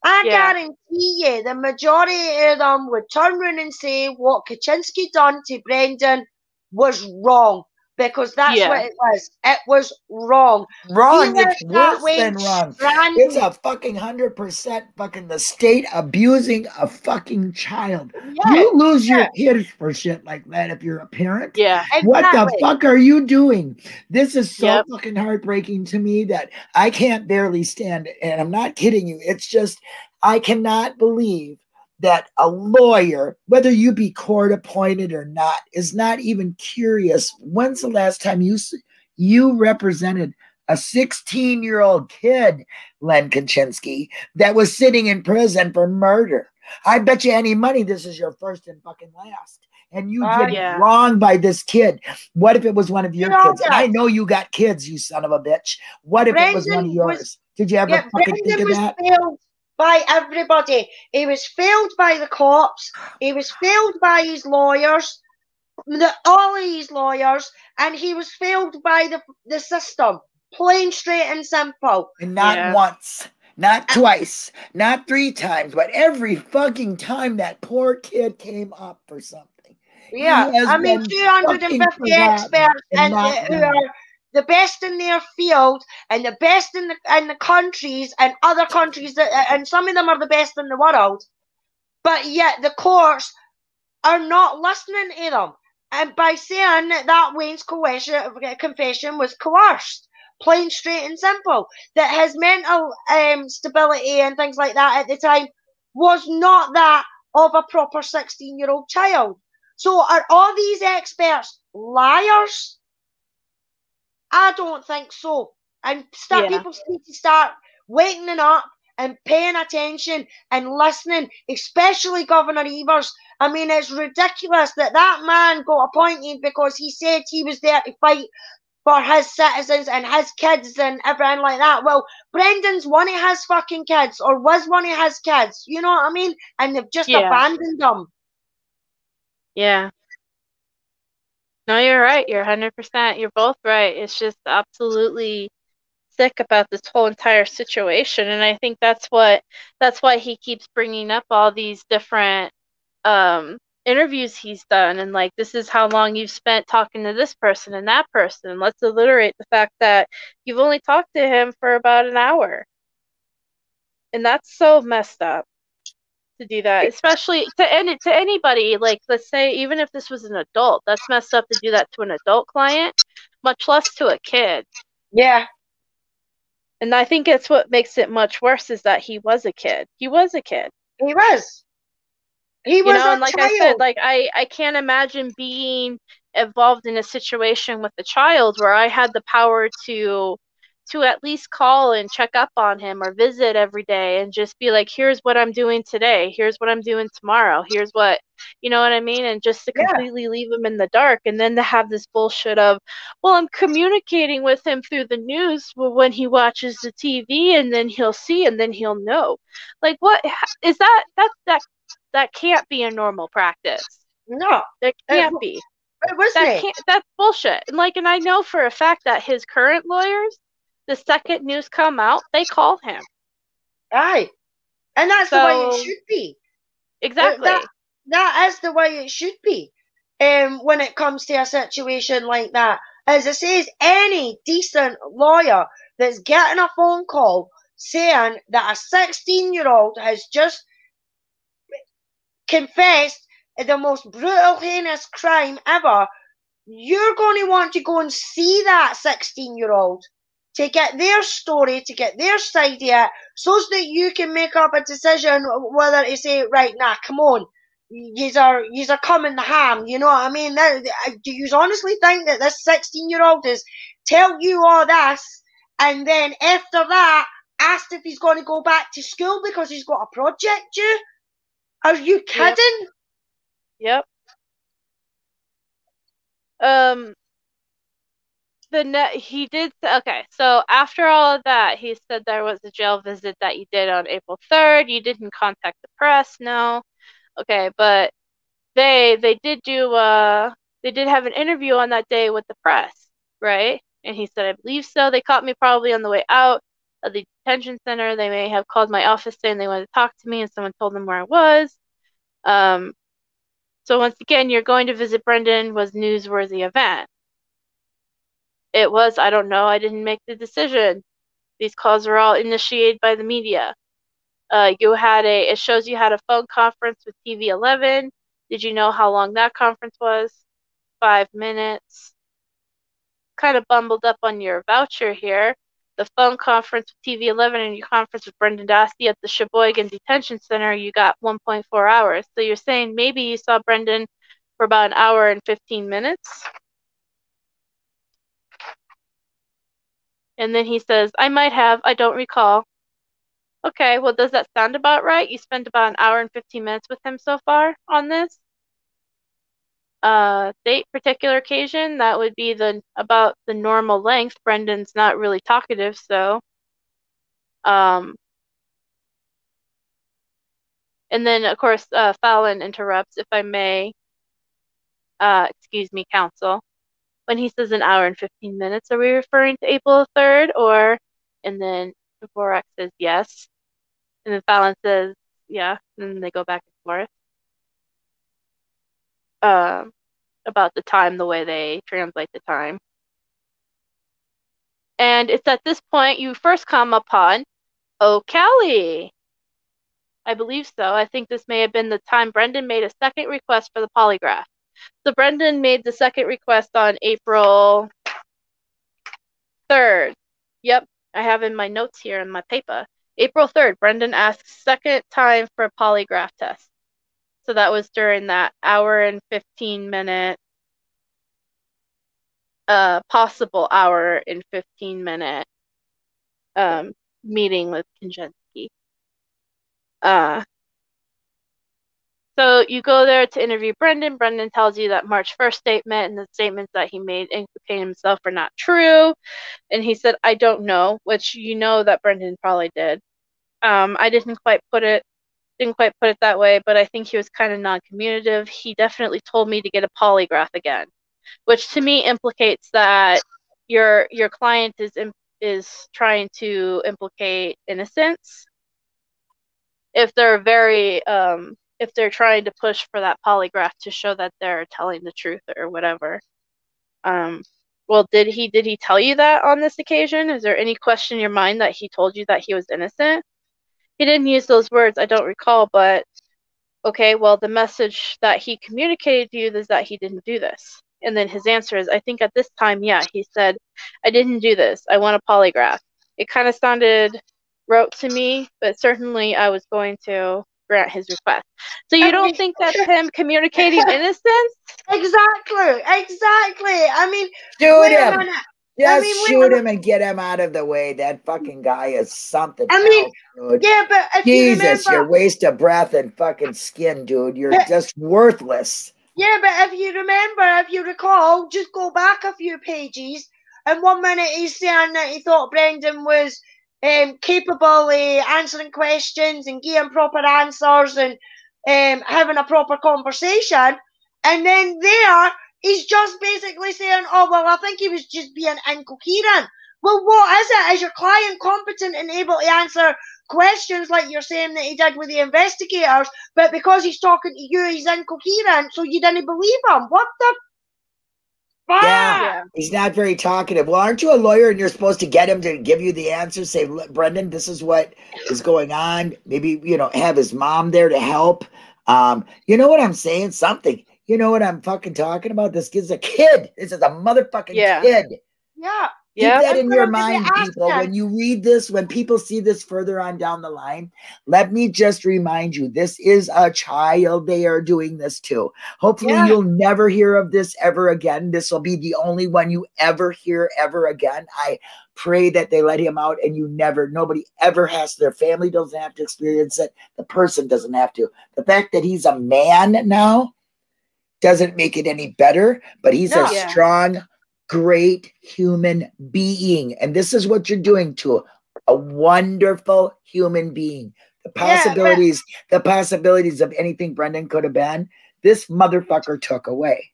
I guarantee you the majority of them would turn around and say what Kaczynski done to Brendan was wrong. Because that's what it was. It was wrong. Wrong. It's worse than wrong. It's a fucking 100% fucking the state abusing a fucking child. You lose your kids for shit like that if you're a parent. What the fuck are you doing? This is so fucking heartbreaking to me that I can't barely stand it. And I'm not kidding you. It's just, I cannot believe that a lawyer, whether you be court appointed or not, is not even curious. When's the last time you represented a 16-year-old kid, Len Kaczynski, that was sitting in prison for murder? I bet you any money this is your first and fucking last. And you did wrong by this kid. What if it was one of your kids? And I know you got kids, you son of a bitch. What if it was one of yours? Did you ever fucking think of that? By everybody. He was failed by the cops. He was failed by his lawyers, all of his lawyers, and he was failed by the system. Plain, straight, and simple. And not once, not twice, not 3 times, but every fucking time that poor kid came up for something. I mean, 250 experts and who are the best in their field and the best in the countries and other countries, and some of them are the best in the world, but yet the courts are not listening to them. And by saying that Wayne's confession was coerced, plain, straight, and simple, that his mental stability and things like that at the time was not that of a proper 16-year-old child. So are all these experts liars? I don't think so. And people need to start waking up and paying attention and listening, especially Governor Evers. I mean, it's ridiculous that man got appointed because he said he was there to fight for his citizens and his kids and everything like that. Well, Brendan's one of his fucking kids, or was one of his kids. You know what I mean? And they've just abandoned him. Yeah. No, you're right. You're 100%. You're both right. It's just absolutely sick about this whole entire situation, and I think that's why he keeps bringing up all these different interviews he's done, and like, this is how long you've spent talking to this person and that person. Let's alliterate the fact that you've only talked to him for about an hour, and that's so messed up to do that, especially to anybody. Like, let's say even if this was an adult, that's messed up to do that to an adult client, much less to a kid. Yeah. And I think it's what makes it much worse is that he was a kid. He was a kid. He was. He was and like child. I said, like I can't imagine being involved in a situation with a child where I had the power to at least call and check up on him or visit every day and just be like, here's what I'm doing today, here's what I'm doing tomorrow, here's what, you know what I mean? And just to completely leave him in the dark, and then to have this bullshit of, well, I'm communicating with him through the news when he watches the TV, and then he'll see, and then he'll know. Like, what is that? That can't be a normal practice. No. That can't be. That's bullshit. And like, and I know for a fact that his current lawyers, the second news come out, they call him. Aye. And that's the way it should be. Exactly. That is the way it should be. When it comes to a situation like that. As it says, any decent lawyer that's getting a phone call saying that a 16-year-old has just confessed the most brutal, heinous crime ever, you're going to want to go and see that 16-year-old to get their story, to get their side of it, so that you can make up a decision whether to say, right, nah, come on, yous are coming the ham, you know what I mean? Do you honestly think that this 16-year-old is tell you all this, and then after that, asked if he's going to go back to school because he's got a project due? Are you kidding? Yep. He did. Okay, so after all of that, he said there was a jail visit that you did on April 3rd. You didn't contact the press, no. Okay, but they did have an interview on that day with the press, right? And he said, I believe so. They caught me probably on the way out of the detention center. They may have called my office saying they wanted to talk to me, and someone told them where I was. So once again, you're going to visit Brendan was newsworthy event. It was, I don't know, I didn't make the decision. These calls are all initiated by the media. It shows you had a phone conference with TV 11. Did you know how long that conference was? 5 minutes. Kind of bumbled up on your voucher here. The phone conference with TV 11 and your conference with Brendan Dassey at the Sheboygan Detention Center, you got 1.4 hours. So you're saying maybe you saw Brendan for about an hour and 15 minutes? And then he says, I might have, I don't recall. Okay, well, does that sound about right? You spent about an hour and 15 minutes with him so far on this? Date, particular occasion, that would be about the normal length. Brendan's not really talkative, so. And then, of course, Fallon interrupts, if I may. Excuse me, counsel. When he says an hour and 15 minutes, are we referring to April 3rd or? And then Dvorak says yes. And then Fallon says yeah. And then they go back and forth. About the time, the way they translate the time. And it's at this point you first come upon O'Calley. I believe so. I think this may have been the time Brendan made a second request for the polygraph. So Brendan made the second request on April 3rd. Yep, I have in my notes here in my paper. April 3rd, Brendan asked second time for a polygraph test. So that was during that hour and 15 minute, possible hour and 15 minute meeting with Konjensky. So you go there to interview Brendan. Brendan tells you that March 1st statement and the statements that he made implicating himself are not true. And he said, I don't know, which you know that Brendan probably did. I didn't quite put it didn't quite put it that way, but I think he was kind of non-communicative. He definitely told me to get a polygraph again, which to me implicates that your client is trying to implicate innocence. If they're if they're trying to push for that polygraph to show that they're telling the truth or whatever. Well, did he tell you that on this occasion? Is there any question in your mind that he told you that he was innocent? He didn't use those words, I don't recall, but okay, well, the message that he communicated to you is that he didn't do this. And then his answer is, I think at this time, yeah, he said, I didn't do this. I want a polygraph. It kind of sounded rote to me, but certainly I was going to grant his request. So you don't think that's him communicating innocence? Exactly. I mean, shoot him. Just shoot him and get him out of the way. That fucking guy is something else, dude. Yeah, but if Jesus, you you're waste of breath and fucking skin, dude. You're just worthless. Yeah, but if you recall, just go back a few pages, and 1 minute he's saying that he thought Brendan was capable of answering questions and giving proper answers and having a proper conversation, and then there he's just basically saying, oh, well, I think he was just being incoherent. Well, what is it? Is your client competent and able to answer questions like you're saying that he did with the investigators, but because he's talking to you, he's incoherent, so you didn't believe him? What the fuck? Yeah, he's not very talkative. Well, aren't you a lawyer and you're supposed to get him to give you the answer? Say, Brendan, this is what is going on. Maybe, have his mom there to help. You know what I'm saying? Something. You know what I'm fucking talking about? This kid's a kid. This is a motherfucking kid. Yeah. Keep that in your mind, people. When you read this, when people see this further on down the line, let me just remind you, this is a child they are doing this to. Hopefully you'll never hear of this ever again. This will be the only one you ever hear ever again. I pray that they let him out and nobody ever has, their family doesn't have to experience it. The person doesn't have to. The fact that he's a man now doesn't make it any better, but he's a strong, great human being. And this is what you're doing to a wonderful human being. The possibilities of anything Brendan could have been, this motherfucker took away.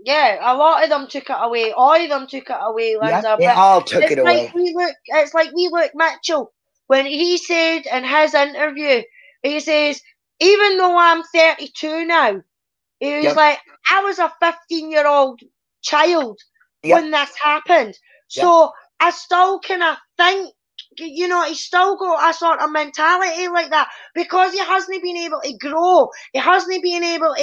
Yeah, a lot of them took it away. All of them took it away, Linda. Yeah, they all took it away. It's like we look Mitchell, when he said in his interview, he says, even though I'm 32 now, he was like, I was a 15-year-old child when this happened. So I still kind of think, he's still got a sort of mentality like that because he hasn't been able to grow. He hasn't been able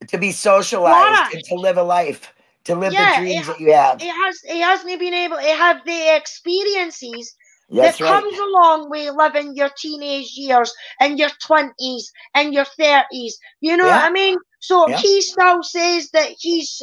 to be socialized and to live a life, to live the dreams that you have. He hasn't been able to have the experiences that comes along with living your teenage years and your 20s and your 30s. You know what I mean? So he still says that he's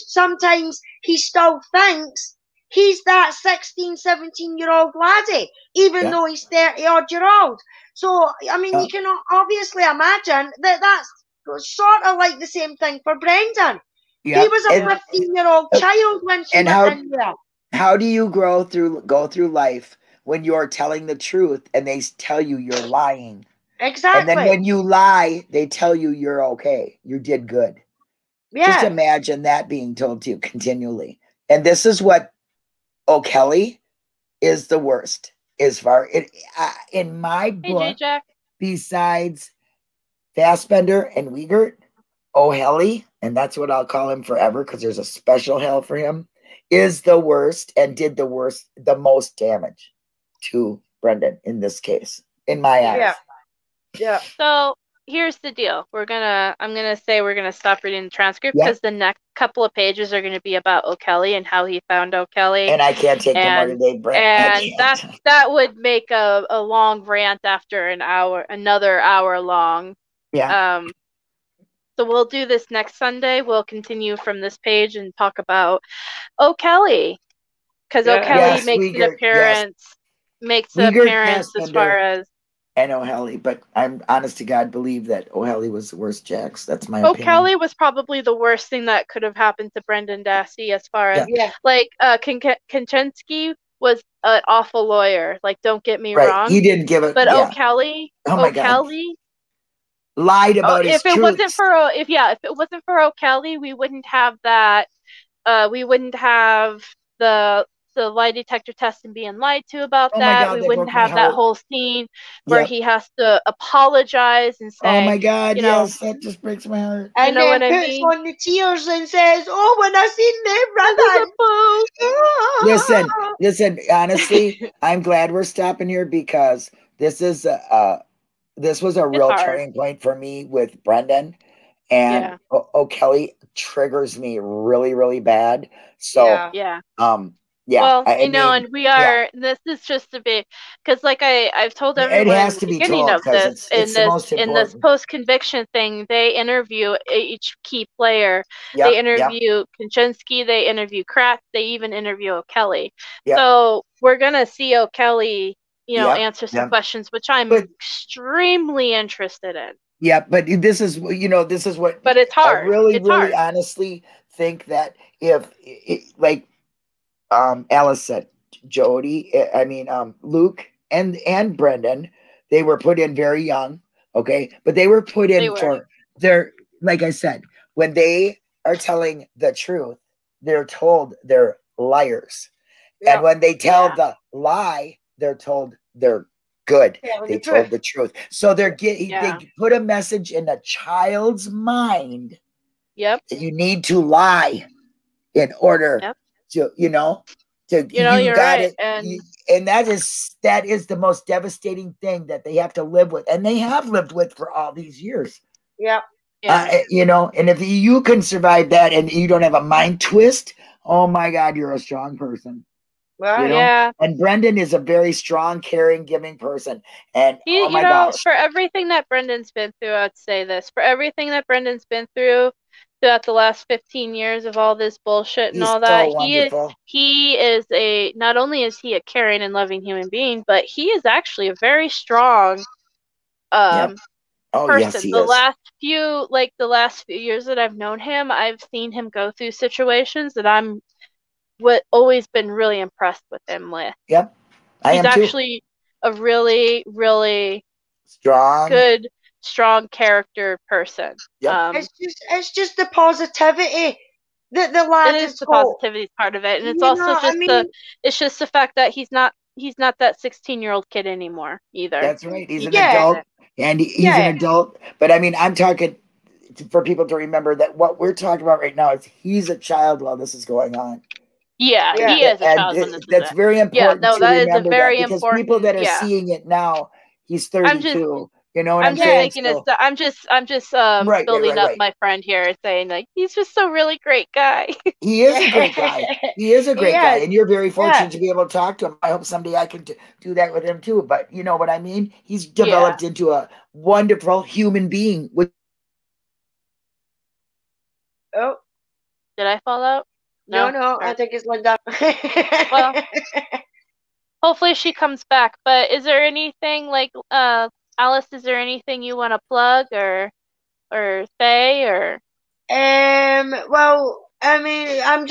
sometimes he still thinks he's that 16, 17-year-old laddie, even though he's 30-odd-year-old. So, I mean, you can obviously imagine that that's sort of like the same thing for Brendan. He was a 15-year-old child when she went in there. How do you go through life when you're telling the truth and they tell you you're lying? Exactly. And then when you lie, they tell you you're okay. You did good. Yeah. Just imagine that being told to you continually. And this is what O'Kelly is the worst as far in my book. Besides Fassbender and Wiegert, O'Helly, and that's what I'll call him forever because there's a special hell for him, is the worst and did the most damage to Brendan in this case, in my eyes. Yeah. So here's the deal. I'm gonna say we're gonna stop reading the transcript because the next couple of pages are gonna be about O'Kelly and how he found O'Kelly. And I can't take more today, Brent. And that would make a long rant after another hour long. Yeah. So we'll do this next Sunday. We'll continue from this page and talk about O'Kelly because O'Kelly makes an appearance. Makes an appearance as far as. And O'Helly, but I'm honest to God believe that O'Helly was the worst Jax. That's my opinion. O'Kelly was probably the worst thing that could have happened to Brendan Dassey as far as like Kaczynski was an awful lawyer. Like, don't get me wrong. He didn't give it. But O'Kelly, lied about his if it truths. wasn't for if it wasn't for O'Kelly, we wouldn't have that. We wouldn't have the lie detector test and being lied to about Oh my that. God, We that wouldn't broke my have that heart. whole scene where Yep. he has to apologize and say, Oh my God, you know, yes, that just breaks my heart. And know then what I puts mean? on the tears and says, "Oh, when I seen them, brother." Listen, honestly, I'm glad we're stopping here because this was a real hard. turning point for me with Brendan, and O'Kelly triggers me really, really bad. So, yeah. yeah. Well, I you know, mean, and we are. This is just a bit because, like I've told it everyone in has the to be beginning told of because this, it's the most in this important. post conviction thing, they interview each key player. Yep, They yep. interview Kaczynski. They interview Kratz. They even interview O'Kelly. Yep. So we're gonna see O'Kelly, you know, Yep, answer some yep. questions, which I'm extremely interested in. Yeah, but this is what. But it's hard. I really, It's really, hard. honestly think that if, like, Alice said, Luke and Brendan, they were put in very young, okay, but they were put in for their, like I said, when they are telling the truth, they're told they're liars, and when they tell the lie, they're told they're good. They told the truth, so they put a message in a child's mind. Yep. That you need to lie in order to, you're right. And that is the most devastating thing that they have to live with, and they have lived with for all these years. Yep. And if you can survive that and you don't have a mind twist, oh my God, you're a strong person. Well, yeah. And Brendan is a very strong, caring, giving person. And oh my gosh, for everything that Brendan's been through, I'd say this. For everything that Brendan's been through throughout the last 15 years of all this bullshit and all that, he is not only is he a caring and loving human being, but he is actually a very strong person. Yes, he the is. last few years that I've known him, I've seen him go through situations that I'm always been really impressed with him with. Yep. He's actually a really, really strong, strong character person. Yep. It's just the positivity that the lad is the positivity part of it, and it's also just just the fact that he's not that 16-year-old kid anymore either. That's right. He's an adult, and he's an adult. But I mean, I'm talking for people to remember that what we're talking about right now is he's a child while this is going on. Yeah, he is a child when this is that's very important to remember that, because people that are seeing it now, he's 32. You know what I'm saying? I'm just building up my friend here, saying like he's just a really great guy. He is a great guy. He is a great guy, and you're very fortunate to be able to talk to him. I hope someday I can do that with him too. But you know what I mean? He's developed into a wonderful human being. Oh, did I fall out? No, I think it's Linda. Well, hopefully she comes back. But is there anything like Alice? Is there anything you want to plug or say or? Well, I mean, I'm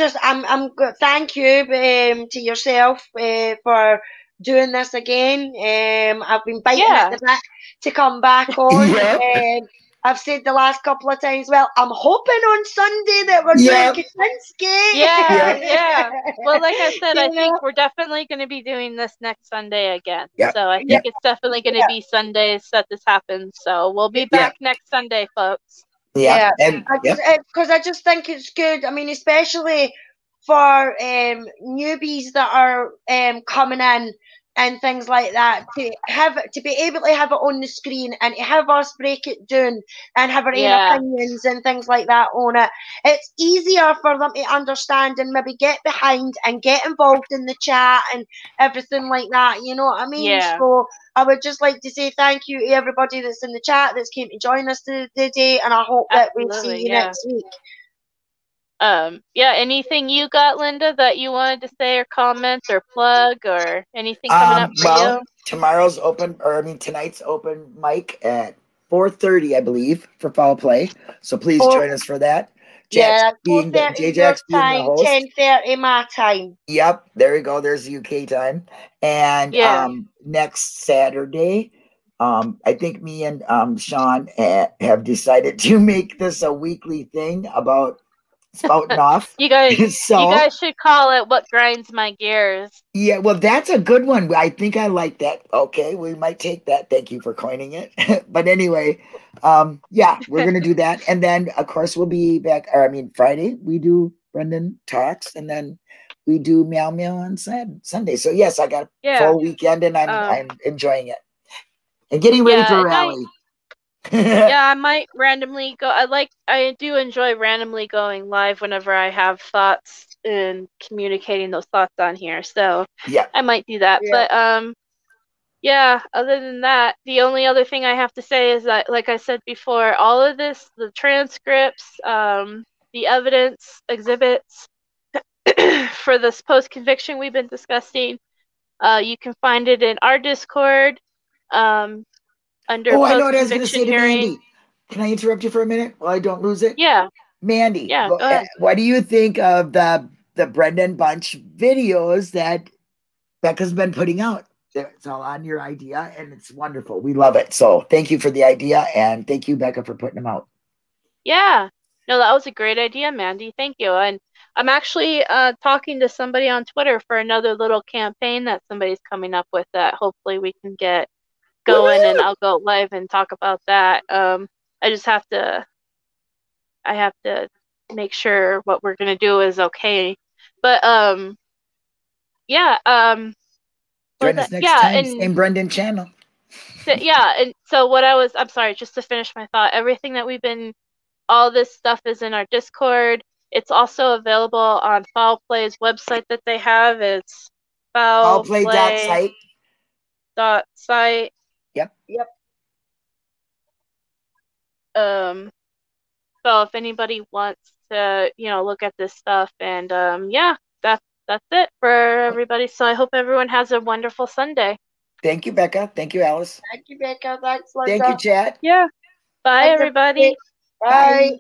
good. Thank you to yourself for doing this again. I've been biting at the bit to come back on. I've said the last couple of times, well, I'm hoping on Sunday that we're doing Kaczynski. Yeah. Well, like I said, I think we're definitely going to be doing this next Sunday again. So I think it's definitely going to be Sundays that this happens. So we'll be back next Sunday, folks. Because I just think it's good. I mean, especially for newbies that are coming in and things like that, to be able to have it on the screen and to have us break it down and have our own opinions and things like that on it. It's easier for them to understand and maybe get behind and get involved in the chat and everything like that. You know what I mean? So I would just like to say thank you to everybody that's in the chat that's came to join us today, and I hope that we'll see you next week. Anything you got, Linda, that you wanted to say or comment or plug or anything coming up for you? Tomorrow's tonight's open mic at 4:30, I believe, for Foul Play. So please join us for that. Jack's being the 10:30 my time. Yep, there you go. There's UK time. And next Saturday, I think me and Sean have decided to make this a weekly thing about spouting off. You guys, So, you guys should call it "What Grinds My Gears." Yeah, well, that's a good one. I think I like that. Okay, we might take that. Thank you for coining it. But anyway, yeah, we're gonna do that, and then of course we'll be back. Or I mean, Friday we do Brendan Talks, and then we do Meow Meow on Sunday. So yes, I got a full weekend, and I'm enjoying it and getting ready for rally. Yeah, I might randomly go. I do enjoy randomly going live whenever I have thoughts and communicating those thoughts on here. So yeah, I might do that. Yeah. But yeah, other than that, the only other thing I have to say is that, like I said before, all of this, the transcripts, the evidence exhibits for this post-conviction we've been discussing, you can find it in our Discord. Under I know what I was going to post-conviction say to hearing. Mandy. Can I interrupt you for a minute while I don't lose it? Yeah. Mandy, Yeah, go ahead. what do you think of the Brendan Bunch videos that Becca's been putting out? It's all on your idea, and it's wonderful. We love it. So thank you for the idea, and thank you, Becca, for putting them out. Yeah. No, that was a great idea, Mandy. Thank you. And I'm actually talking to somebody on Twitter for another little campaign that somebody's coming up with that hopefully we can get going, and I'll go live and talk about that. I just have to make sure what we're gonna do is okay. But yeah, join us next time, same Brendan channel. Yeah, and so I'm sorry, just to finish my thought, everything that all this stuff is in our Discord. It's also available on Foul Play's website that they have. It's foulplay.site. .site. Yep. So if anybody wants to, look at this stuff, and yeah, that's it for everybody. So I hope everyone has a wonderful Sunday. Thank you, Becca. Thank you, Alice. Thank you, Becca. Thanks, Linda. Thank you, Chad. Yeah. Bye, everybody. Bye.